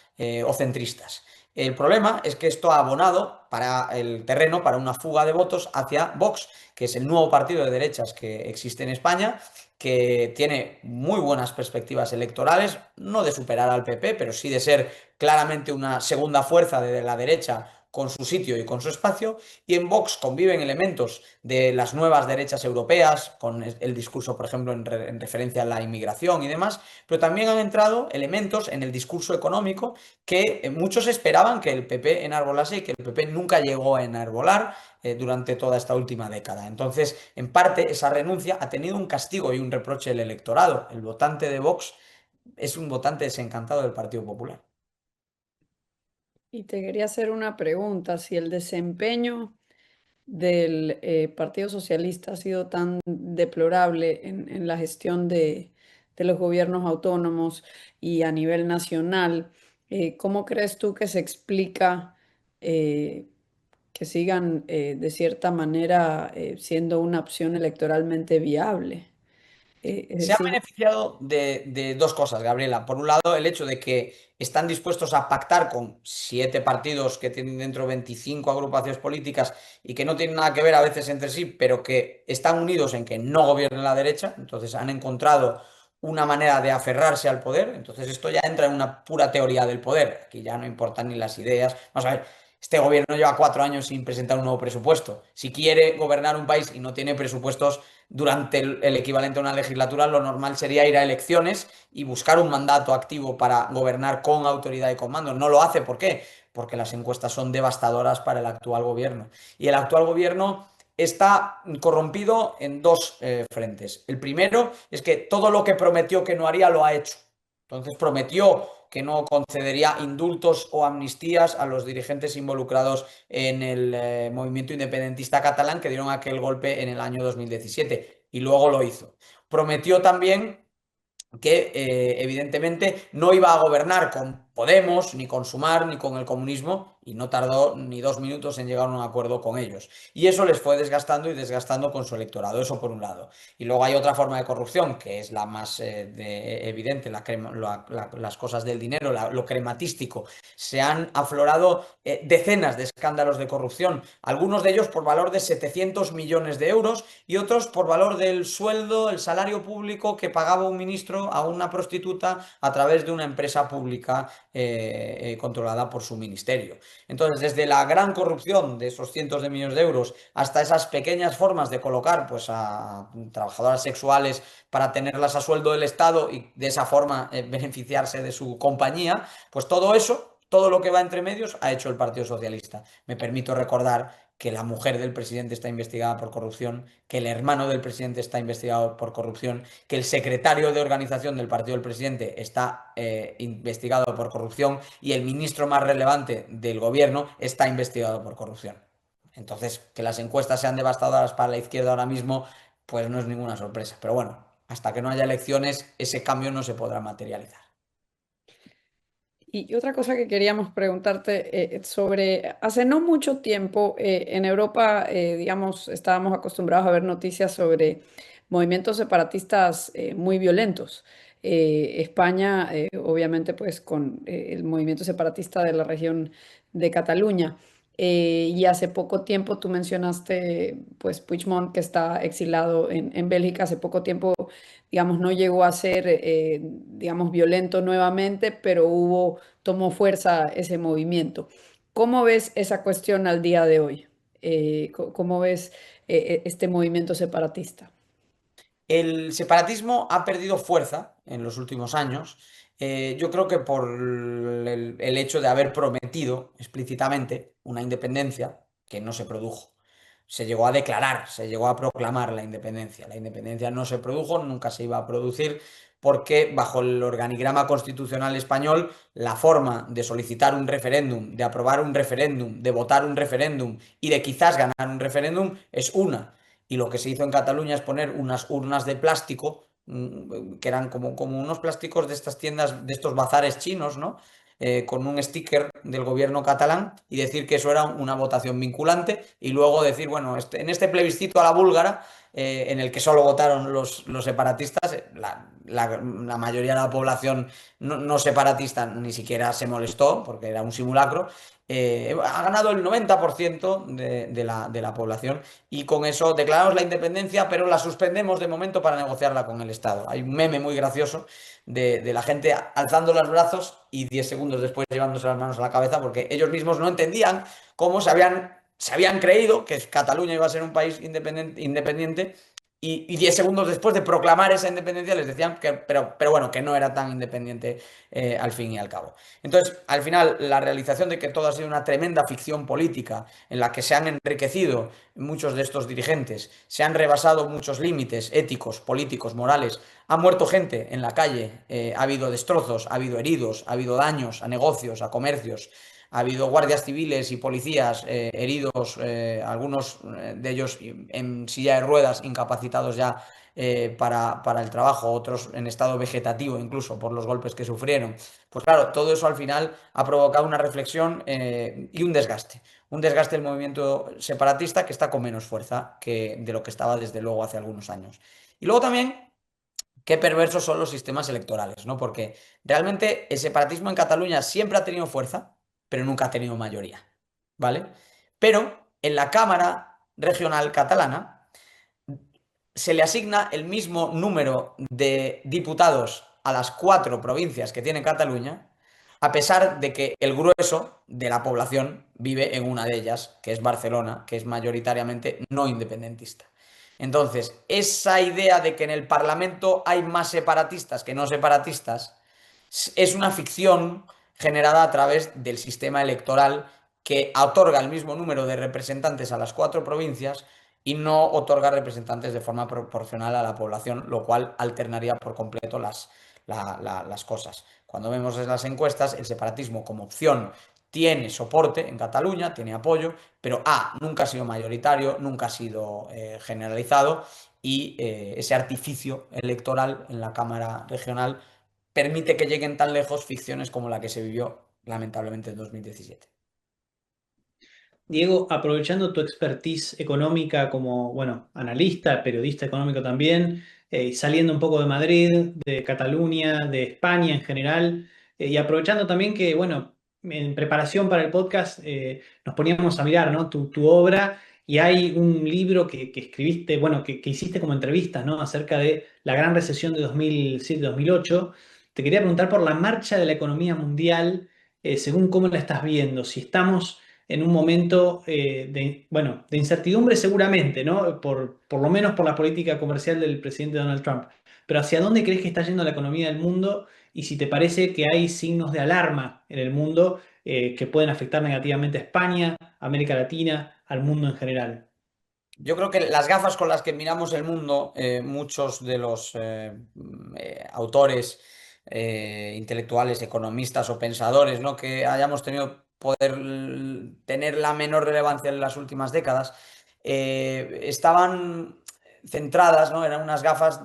o centristas. El problema es que esto ha abonado para el terreno, para una fuga de votos hacia Vox, que es el nuevo partido de derechas que existe en España, que tiene muy buenas perspectivas electorales, no de superar al PP, pero sí de ser claramente una segunda fuerza de la derecha con su sitio y con su espacio, y en Vox conviven elementos de las nuevas derechas europeas, con el discurso, por ejemplo, en referencia a la inmigración y demás, pero también han entrado elementos en el discurso económico que muchos esperaban que el PP enarbolase y que el PP nunca llegó a enarbolar durante toda esta última década. Entonces, en parte, esa renuncia ha tenido un castigo y un reproche del electorado. El votante de Vox es un votante desencantado del Partido Popular. Y te quería hacer una pregunta, si el desempeño del Partido Socialista ha sido tan deplorable en la gestión de los gobiernos autónomos y a nivel nacional, ¿cómo crees tú que se explica eh, que sigan de cierta manera siendo una opción electoralmente viable? Es Se han decir, beneficiado de dos cosas, Gabriela. Por un lado, el hecho de que están dispuestos a pactar con 7 partidos que tienen dentro 25 agrupaciones políticas y que no tienen nada que ver a veces entre sí, pero que están unidos en que no gobiernen la derecha. Entonces han encontrado una manera de aferrarse al poder. Entonces esto ya entra en una pura teoría del poder. Aquí ya no importan ni las ideas. Vamos a ver, este gobierno lleva 4 años sin presentar un nuevo presupuesto. Si quiere gobernar un país y no tiene presupuestos durante el equivalente a una legislatura, lo normal sería ir a elecciones y buscar un mandato activo para gobernar con autoridad y con mando. No lo hace, ¿por qué? Porque las encuestas son devastadoras para el actual gobierno. Y el actual gobierno está corrompido en dos frentes. El primero es que todo lo que prometió que no haría lo ha hecho. Entonces prometió que no concedería indultos o amnistías a los dirigentes involucrados en el movimiento independentista catalán que dieron aquel golpe en el año 2017 y luego lo hizo. Prometió también que evidentemente no iba a gobernar con Podemos, ni con Sumar, ni con el comunismo, y no tardó ni 2 minutos en llegar a un acuerdo con ellos. Y eso les fue desgastando y desgastando con su electorado, eso por un lado. Y luego hay otra forma de corrupción, que es la más evidente, las cosas del dinero, lo crematístico. Se han aflorado decenas de escándalos de corrupción, algunos de ellos por valor de 700 millones de euros y otros por valor del sueldo, el salario público que pagaba un ministro a una prostituta a través de una empresa pública controlada por su ministerio. Entonces, desde la gran corrupción de esos cientos de millones de euros hasta esas pequeñas formas de colocar pues, a trabajadoras sexuales para tenerlas a sueldo del Estado y de esa forma beneficiarse de su compañía, pues todo eso, todo lo que va entre medios, ha hecho el Partido Socialista. Me permito recordar que la mujer del presidente está investigada por corrupción, que el hermano del presidente está investigado por corrupción, que el secretario de organización del partido del presidente está investigado por corrupción y el ministro más relevante del gobierno está investigado por corrupción. Entonces, que las encuestas sean devastadoras para la izquierda ahora mismo, pues no es ninguna sorpresa. Pero bueno, hasta que no haya elecciones, ese cambio no se podrá materializar. y otra cosa que queríamos preguntarte sobre, hace no mucho tiempo en Europa, digamos, estábamos acostumbrados a ver noticias sobre movimientos separatistas muy violentos. España, obviamente, pues con el movimiento separatista de la región de Cataluña. Y hace poco tiempo tú mencionaste, pues, Puigdemont, que está exilado en Bélgica. Hace poco tiempo, digamos, no llegó a ser, digamos, violento nuevamente, pero tomó fuerza ese movimiento. ¿Cómo ves esa cuestión al día de hoy? ¿Cómo ves este movimiento separatista? El separatismo ha perdido fuerza en los últimos años. Yo creo que por el hecho de haber prometido explícitamente una independencia que no se produjo. Se llegó a declarar, se llegó a proclamar la independencia. La independencia no se produjo, nunca se iba a producir, porque bajo el organigrama constitucional español, la forma de solicitar un referéndum, de aprobar un referéndum, de votar un referéndum y de quizás ganar un referéndum es una. Y lo que se hizo en Cataluña es poner unas urnas de plástico, que eran como unos plásticos de estas tiendas, de estos bazares chinos, ¿no? Con un sticker del gobierno catalán y decir que eso era una votación vinculante y luego decir, bueno, en este plebiscito a la búlgara, en el que solo votaron los separatistas, la mayoría de la población no separatista ni siquiera se molestó porque era un simulacro, ha ganado el 90% de la población y con eso declaramos la independencia, pero la suspendemos de momento para negociarla con el Estado. Hay un meme muy gracioso de la gente alzando los brazos y 10 segundos después llevándose las manos a la cabeza porque ellos mismos no entendían cómo se habían creído que Cataluña iba a ser un país independiente y 10 segundos después de proclamar esa independencia les decían que, pero bueno, que no era tan independiente al fin y al cabo. Entonces, al final, la realización de que todo ha sido una tremenda ficción política en la que se han enriquecido muchos de estos dirigentes, se han rebasado muchos límites éticos, políticos, morales, ha muerto gente en la calle, ha habido destrozos, ha habido heridos, ha habido daños a negocios, a comercios. Ha habido guardias civiles y policías heridos, algunos de ellos en silla de ruedas, incapacitados ya para el trabajo, otros en estado vegetativo incluso por los golpes que sufrieron. Pues claro, todo eso al final ha provocado una reflexión y un desgaste. Un desgaste del movimiento separatista que está con menos fuerza que de lo que estaba desde luego hace algunos años. Y luego también qué perversos son los sistemas electorales, ¿no? Porque realmente el separatismo en Cataluña siempre ha tenido fuerza, pero nunca ha tenido mayoría, ¿vale? Pero en la Cámara Regional Catalana se le asigna el mismo número de diputados a las 4 provincias que tiene Cataluña, a pesar de que el grueso de la población vive en una de ellas, que es Barcelona, que es mayoritariamente no independentista. Entonces, esa idea de que en el Parlamento hay más separatistas que no separatistas es una ficción generada a través del sistema electoral que otorga el mismo número de representantes a las 4 provincias y no otorga representantes de forma proporcional a la población, lo cual alternaría por completo las cosas. Cuando vemos en las encuestas, el separatismo como opción tiene soporte en Cataluña, tiene apoyo, pero nunca ha sido mayoritario, nunca ha sido generalizado y ese artificio electoral en la Cámara Regional permite que lleguen tan lejos ficciones como la que se vivió lamentablemente en 2017. Diego, aprovechando tu expertise económica como, bueno, analista, periodista económico también, saliendo un poco de Madrid, de Cataluña, de España en general, y aprovechando también que, bueno, en preparación para el podcast nos poníamos a mirar, ¿no? Tu obra y hay un libro que escribiste, bueno, que hiciste como entrevistas, ¿no? Acerca de la gran recesión de 2007-2008. Te quería preguntar por la marcha de la economía mundial, según cómo la estás viendo, si estamos en un momento bueno, de incertidumbre seguramente, ¿no? Por lo menos por la política comercial del presidente Donald Trump. Pero ¿hacia dónde crees que está yendo la economía del mundo? Y si te parece que hay signos de alarma en el mundo que pueden afectar negativamente a España, a América Latina, al mundo en general. Yo creo que las gafas con las que miramos el mundo, muchos de los autores, intelectuales, economistas o pensadores, ¿no? que hayamos tenido poder tener la menor relevancia en las últimas décadas, estaban centradas, ¿no? Eran unas gafas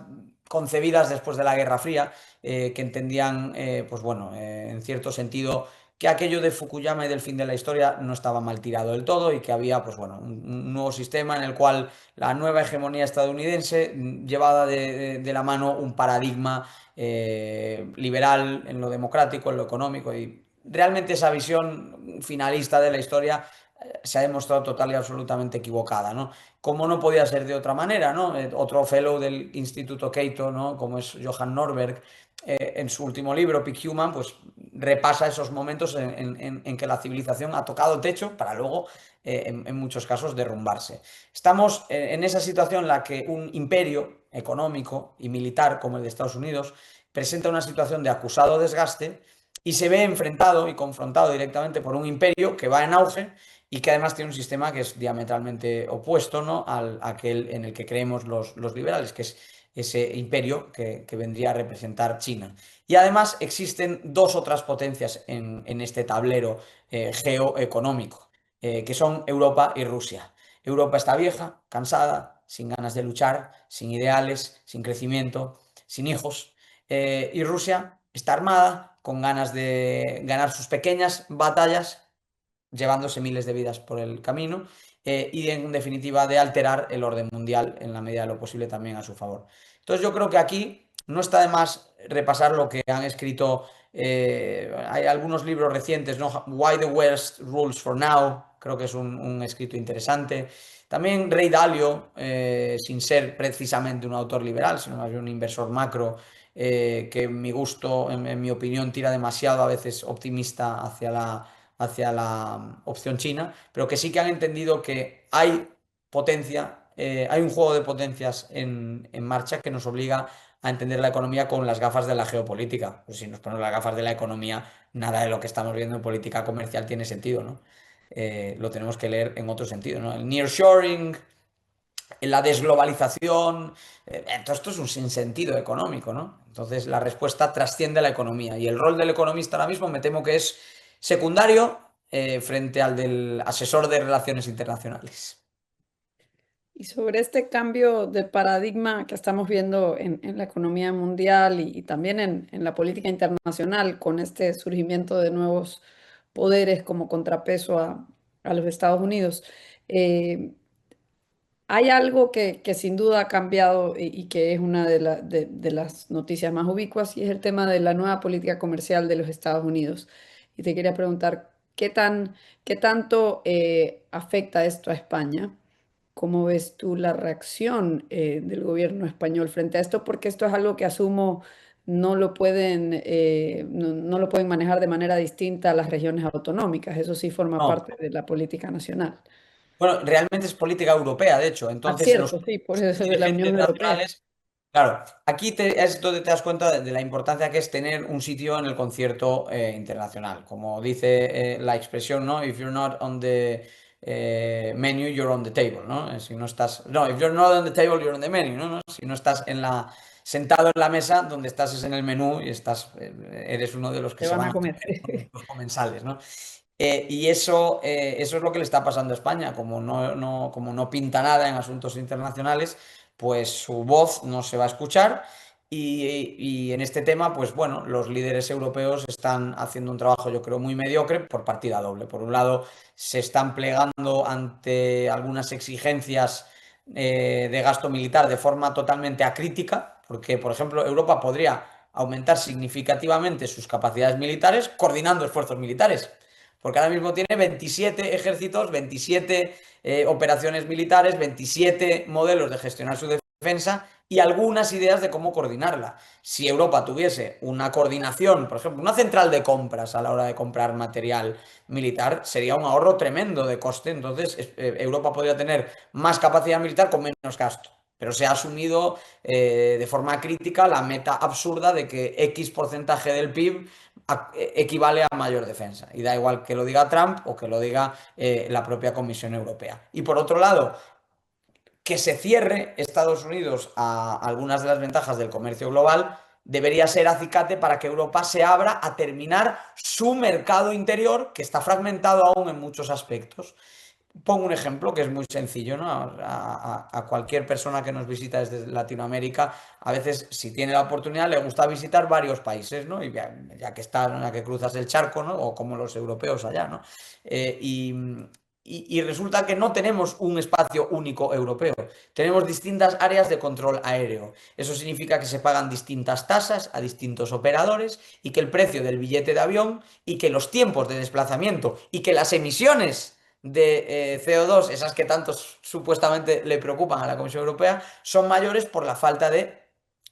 concebidas después de la Guerra Fría, que entendían, pues bueno, en cierto sentido que aquello de Fukuyama y del fin de la historia no estaba mal tirado del todo y que había, pues bueno, un nuevo sistema en el cual la nueva hegemonía estadounidense llevaba de la mano un paradigma liberal en lo democrático, en lo económico y realmente esa visión finalista de la historia se ha demostrado total y absolutamente equivocada, ¿no? Como no podía ser de otra manera, ¿no? Otro fellow del Instituto Cato, ¿no? Como es Johan Norberg, en su último libro, Peak Human, pues repasa esos momentos en que la civilización ha tocado techo para luego, en muchos casos, derrumbarse. Estamos en esa situación en la que un imperio económico y militar como el de Estados Unidos presenta una situación de acusado desgaste y se ve enfrentado y confrontado directamente por un imperio que va en auge y que además tiene un sistema que es diametralmente opuesto, ¿no? Al aquel en el que creemos los liberales, que es ese imperio que vendría a representar China. Y además existen dos otras potencias en este tablero geoeconómico, que son Europa y Rusia. Europa está vieja, cansada, sin ganas de luchar, sin ideales, sin crecimiento, sin hijos. Y Rusia está armada, con ganas de ganar sus pequeñas batallas llevándose miles de vidas por el camino y en definitiva de alterar el orden mundial en la medida de lo posible también a su favor. Entonces yo creo que aquí no está de más repasar lo que han escrito, hay algunos libros recientes, ¿no? Why the West Rules for Now, creo que es un escrito interesante. También Ray Dalio, sin ser precisamente un autor liberal, sino más bien un inversor macro, que en mi gusto, en mi opinión, tira demasiado a veces optimista hacia la opción china, pero que sí que han entendido que hay potencia, hay un juego de potencias en marcha que nos obliga a entender la economía con las gafas de la geopolítica. Pues si nos ponemos las gafas de la economía, nada de lo que estamos viendo en política comercial tiene sentido, ¿no? Lo tenemos que leer en otro sentido, ¿no? El nearshoring, la desglobalización, todo esto es un sinsentido económico, ¿no? Entonces la respuesta trasciende a la economía y el rol del economista ahora mismo me temo que es secundario frente al del asesor de relaciones internacionales. Y sobre este cambio de paradigma que estamos viendo en la economía mundial y también en la política internacional, con este surgimiento de nuevos poderes como contrapeso a los Estados Unidos, eh, Hay algo que sin duda ha cambiado y que es una de las noticias más ubicuas y es el tema de la nueva política comercial de los Estados Unidos. Y te quería preguntar, qué tanto afecta esto a España? ¿Cómo ves tú la reacción del gobierno español frente a esto? Porque esto es algo que asumo no lo pueden manejar de manera distinta a las regiones autonómicas. Eso sí forma No. parte de la política nacional. Bueno, realmente es política europea, de hecho. Ah, Entonces, los cierto, sí, por eso de la dirigentes Unión Europea. nacionales. Claro, aquí es donde te das cuenta de la importancia que es tener un sitio en el concierto internacional. Como dice la expresión, ¿no? If you're not on the menu, you're on the table, ¿no? Si no estás, no, if you're not on the table, you're on the menu, ¿no? Si no estás sentado en la mesa, donde estás es en el menú y eres uno de los que Te se van van a a comer. comer los comensales, ¿no? Y eso es lo que le está pasando a España, como no pinta nada en asuntos internacionales, pues su voz no se va a escuchar y en este tema, pues bueno, los líderes europeos están haciendo un trabajo, yo creo, muy mediocre por partida doble. Por un lado, se están plegando ante algunas exigencias de gasto militar de forma totalmente acrítica, porque, por ejemplo, Europa podría aumentar significativamente sus capacidades militares coordinando esfuerzos militares. Porque ahora mismo tiene 27 ejércitos, 27 operaciones militares, 27 modelos de gestionar su defensa y algunas ideas de cómo coordinarla. Si Europa tuviese una coordinación, por ejemplo, una central de compras a la hora de comprar material militar, sería un ahorro tremendo de coste. Entonces, Europa podría tener más capacidad militar con menos gasto. Pero se ha asumido de forma crítica la meta absurda de que X porcentaje del PIB equivale a mayor defensa. Y da igual que lo diga Trump o que lo diga la propia Comisión Europea. Y por otro lado, que se cierre Estados Unidos a algunas de las ventajas del comercio global debería ser acicate para que Europa se abra a terminar su mercado interior, que está fragmentado aún en muchos aspectos. Pongo un ejemplo que es muy sencillo, ¿no? A cualquier persona que nos visita desde Latinoamérica, a veces, si tiene la oportunidad, le gusta visitar varios países, ¿no? Y ya que estás, ya que cruzas el charco, ¿no? O como los europeos allá, ¿no? Eh, y, y resulta que no tenemos un espacio único europeo, tenemos distintas áreas de control aéreo. Eso significa que se pagan distintas tasas a distintos operadores y que el precio del billete de avión y que los tiempos de desplazamiento y que las emisiones de CO2, esas que tanto supuestamente le preocupan a la Comisión Europea, son mayores por la falta de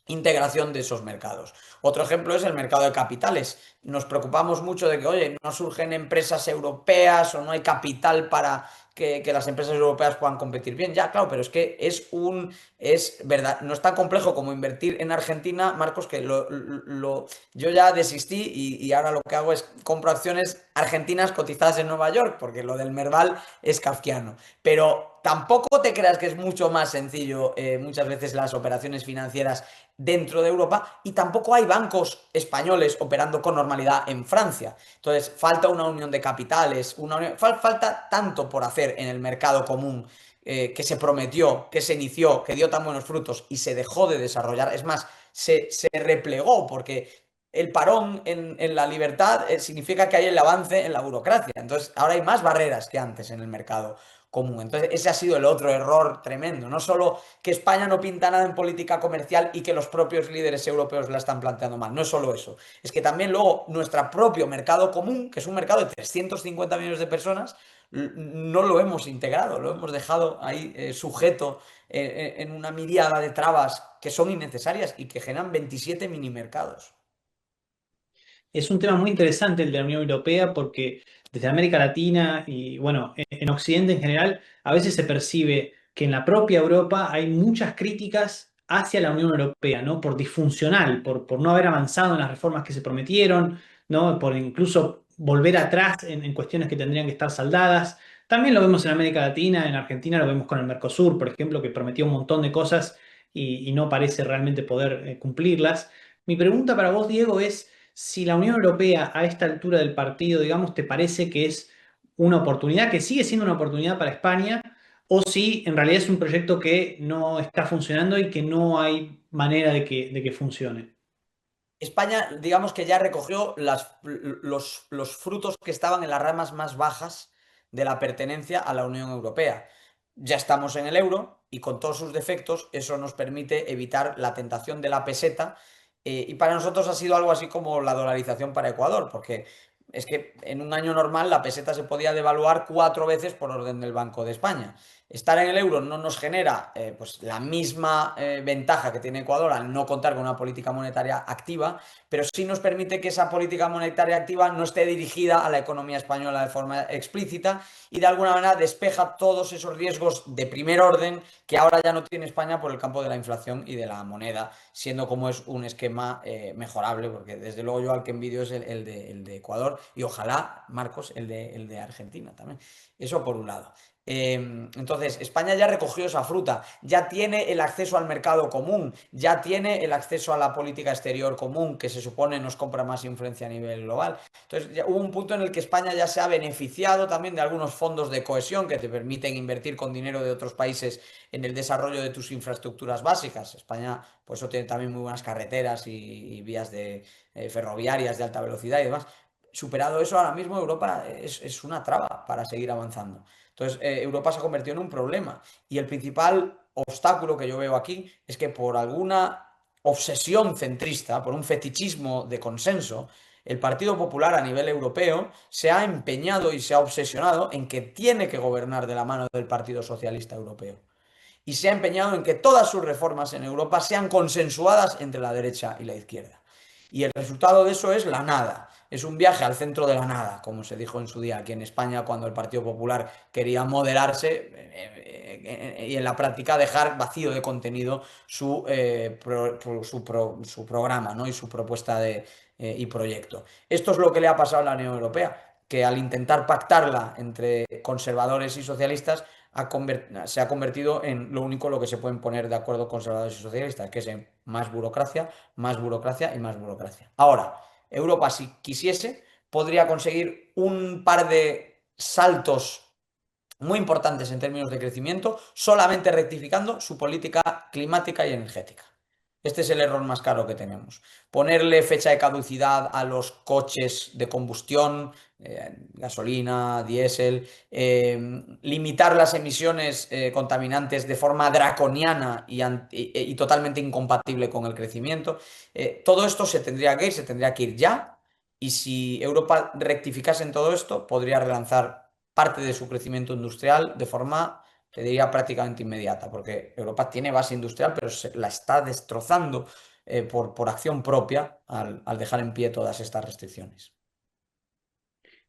integración de esos mercados. Otro ejemplo es el mercado de capitales. Nos preocupamos mucho de que, oye, no surgen empresas europeas o no hay capital para que las empresas europeas puedan competir bien. Ya, claro, pero es que es verdad, no es tan complejo como invertir en Argentina, Marcos, que yo ya desistí y ahora lo que hago es compro acciones argentinas cotizadas en Nueva York, porque lo del Merval es kafkiano. Pero tampoco te creas que es mucho más sencillo muchas veces las operaciones financieras dentro de Europa y tampoco hay bancos españoles operando con normalidad en Francia. Entonces, falta una unión de capitales, falta tanto por hacer en el mercado común que se prometió, que se inició, que dio tan buenos frutos y se dejó de desarrollar. Es más, se replegó porque el parón en la libertad significa que hay el avance en la burocracia. Entonces, ahora hay más barreras que antes en el mercado común. Entonces, ese ha sido el otro error tremendo. No solo que España no pinta nada en política comercial y que los propios líderes europeos la están planteando mal. No es solo eso. Es que también luego nuestro propio mercado común, que es un mercado de 350 millones de personas, no lo hemos integrado, lo hemos dejado ahí sujeto en una miríada de trabas que son innecesarias y que generan 27 mini mercados. Es un tema muy interesante el de la Unión Europea porque desde América Latina y bueno, en Occidente en general, a veces se percibe que en la propia Europa hay muchas críticas hacia la Unión Europea, ¿no? Por disfuncional, por no haber avanzado en las reformas que se prometieron, ¿no? Por incluso volver atrás en cuestiones que tendrían que estar saldadas. También lo vemos en América Latina, en Argentina lo vemos con el Mercosur, por ejemplo, que prometió un montón de cosas y no parece realmente poder cumplirlas. Mi pregunta para vos, Diego, es si la Unión Europea a esta altura del partido, digamos, te parece que es una oportunidad, que sigue siendo una oportunidad para España, o si en realidad es un proyecto que no está funcionando y que no hay manera de que funcione. España, digamos que ya recogió los frutos que estaban en las ramas más bajas de la pertenencia a la Unión Europea. ya estamos en el euro y con todos sus defectos eso nos permite evitar la tentación de la peseta y para nosotros ha sido algo así como la dolarización para Ecuador, porque es que en un año normal la peseta se podía devaluar 4 veces por orden del Banco de España. Estar en el euro no nos genera pues la misma ventaja que tiene Ecuador al no contar con una política monetaria activa, pero sí nos permite que esa política monetaria activa no esté dirigida a la economía española de forma explícita y de alguna manera despeja todos esos riesgos de primer orden que ahora ya no tiene España por el campo de la inflación y de la moneda, siendo como es un esquema mejorable, porque desde luego yo al que envidio es el de Ecuador y ojalá, Marcos, el de Argentina también. Eso por un lado. Entonces, España ya recogió esa fruta, ya tiene el acceso al mercado común, ya tiene el acceso a la política exterior común, que se supone nos compra más influencia a nivel global. Entonces, ya hubo un punto en el que España ya se ha beneficiado también de algunos fondos de cohesión que te permiten invertir con dinero de otros países en el desarrollo de tus infraestructuras básicas. España, pues eso tiene también muy buenas carreteras y vías ferroviarias de alta velocidad y demás. Superado eso, ahora mismo Europa es una traba para seguir avanzando. Entonces, Europa se ha convertido en un problema. Y el principal obstáculo que yo veo aquí es que por alguna obsesión centrista, por un fetichismo de consenso, el Partido Popular a nivel europeo se ha empeñado y se ha obsesionado en que tiene que gobernar de la mano del Partido Socialista Europeo. Y se ha empeñado en que todas sus reformas en Europa sean consensuadas entre la derecha y la izquierda. Y el resultado de eso es la nada. Es un viaje al centro de la nada, como se dijo en su día aquí en España cuando el Partido Popular quería moderarse y en la práctica dejar vacío de contenido su programa, ¿no? Y su propuesta y proyecto. Esto es lo que le ha pasado a la Unión Europea, que al intentar pactarla entre conservadores y socialistas se ha convertido en lo único lo que se pueden poner de acuerdo conservadores y socialistas, que es en más burocracia, más burocracia y más burocracia. Ahora, Europa, si quisiese, podría conseguir un par de saltos muy importantes en términos de crecimiento, solamente rectificando su política climática y energética. Este es el error más caro que tenemos. Ponerle fecha de caducidad a los coches de combustión, gasolina, diésel, limitar las emisiones contaminantes de forma draconiana y totalmente incompatible con el crecimiento. Todo esto se tendría que ir ya, y si Europa rectificase en todo esto, podría relanzar parte de su crecimiento industrial de forma, te diría, prácticamente inmediata, porque Europa tiene base industrial, pero la está destrozando por acción propia al dejar en pie todas estas restricciones.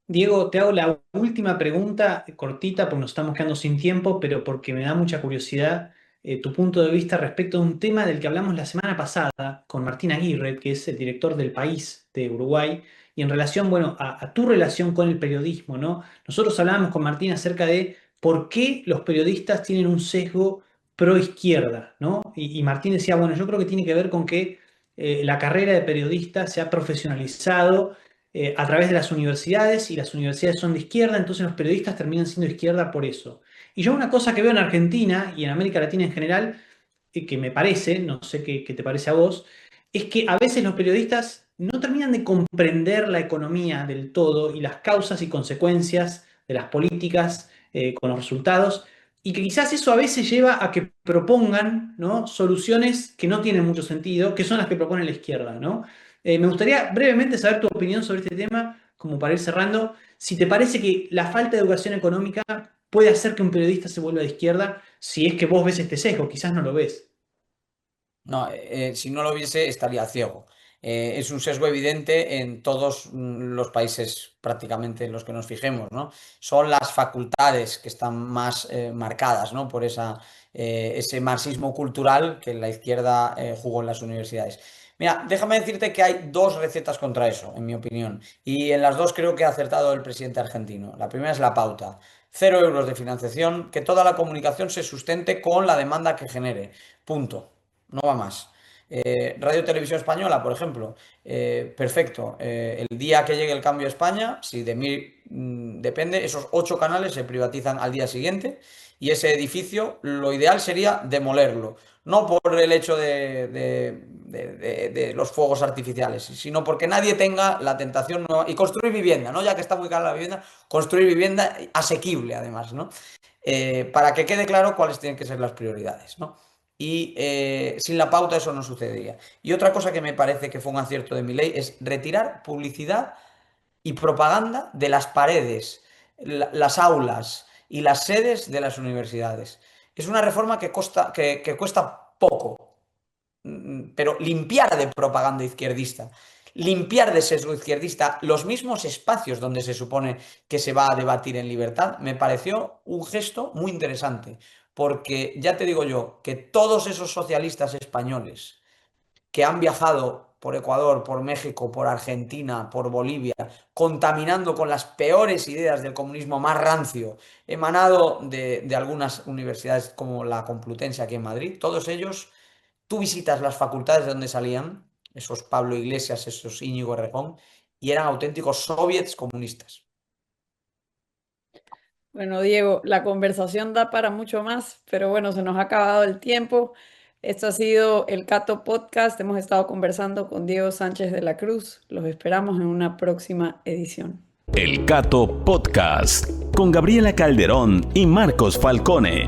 Diego, te hago la última pregunta cortita porque nos estamos quedando sin tiempo, pero porque me da mucha curiosidad tu punto de vista respecto a un tema del que hablamos la semana pasada con Martín Aguirre, que es el director del País de Uruguay, y en relación, bueno, a tu relación con el periodismo, ¿no? Nosotros hablábamos con Martín acerca de por qué los periodistas tienen un sesgo pro izquierda, ¿no? Y Martín decía, bueno, yo creo que tiene que ver con que la carrera de periodista se ha profesionalizado a través de las universidades y las universidades son de izquierda, entonces los periodistas terminan siendo de izquierda por eso. Y yo una cosa que veo en Argentina y en América Latina en general, que me parece, no sé qué te parece a vos, es que a veces los periodistas no terminan de comprender la economía del todo y las causas y consecuencias de las políticas con los resultados, y que quizás eso a veces lleva a que propongan, ¿no?, soluciones que no tienen mucho sentido, que son las que propone la izquierda, ¿no? Me gustaría brevemente saber tu opinión sobre este tema, como para ir cerrando. Si te parece que la falta de educación económica puede hacer que un periodista se vuelva de izquierda, si es que vos ves este sesgo, quizás no lo ves. No, si no lo viese estaría ciego. Es un sesgo evidente en todos los países prácticamente en los que nos fijemos, ¿no? Son las facultades que están más marcadas, ¿no?, por ese marxismo cultural que la izquierda jugó en las universidades. Mira, déjame decirte que hay dos recetas contra eso, en mi opinión, y en las dos creo que ha acertado el presidente argentino. La primera es la pauta. 0 euros de financiación, que toda la comunicación se sustente con la demanda que genere. Punto. No va más. Radio Televisión Española, por ejemplo, perfecto. El día que llegue el cambio a España, si de mí depende, esos 8 canales se privatizan al día siguiente y ese edificio lo ideal sería demolerlo. No por el hecho de los fuegos artificiales, sino porque nadie tenga la tentación y construir vivienda, ¿no? Ya que está muy cara la vivienda, construir vivienda asequible además, ¿no? para que quede claro cuáles tienen que ser las prioridades, ¿no? Y sin la pauta eso no sucedería. Y otra cosa que me parece que fue un acierto de Milei es retirar publicidad y propaganda de las paredes, las aulas y las sedes de las universidades. Es una reforma que cuesta poco, pero limpiar de propaganda izquierdista, limpiar de sesgo izquierdista los mismos espacios donde se supone que se va a debatir en libertad, me pareció un gesto muy interesante, porque ya te digo yo, que todos esos socialistas españoles que han viajado por Ecuador, por México, por Argentina, por Bolivia, contaminando con las peores ideas del comunismo más rancio, emanado de algunas universidades como la Complutense aquí en Madrid, todos ellos, tú visitas las facultades de donde salían, esos Pablo Iglesias, esos Íñigo Errejón, y eran auténticos soviets comunistas. Bueno, Diego, la conversación da para mucho más, pero bueno, se nos ha acabado el tiempo. Esto ha sido el Cato Podcast. Hemos estado conversando con Diego Sánchez de la Cruz. Los esperamos en una próxima edición. El Cato Podcast con Gabriela Calderón y Marcos Falcone.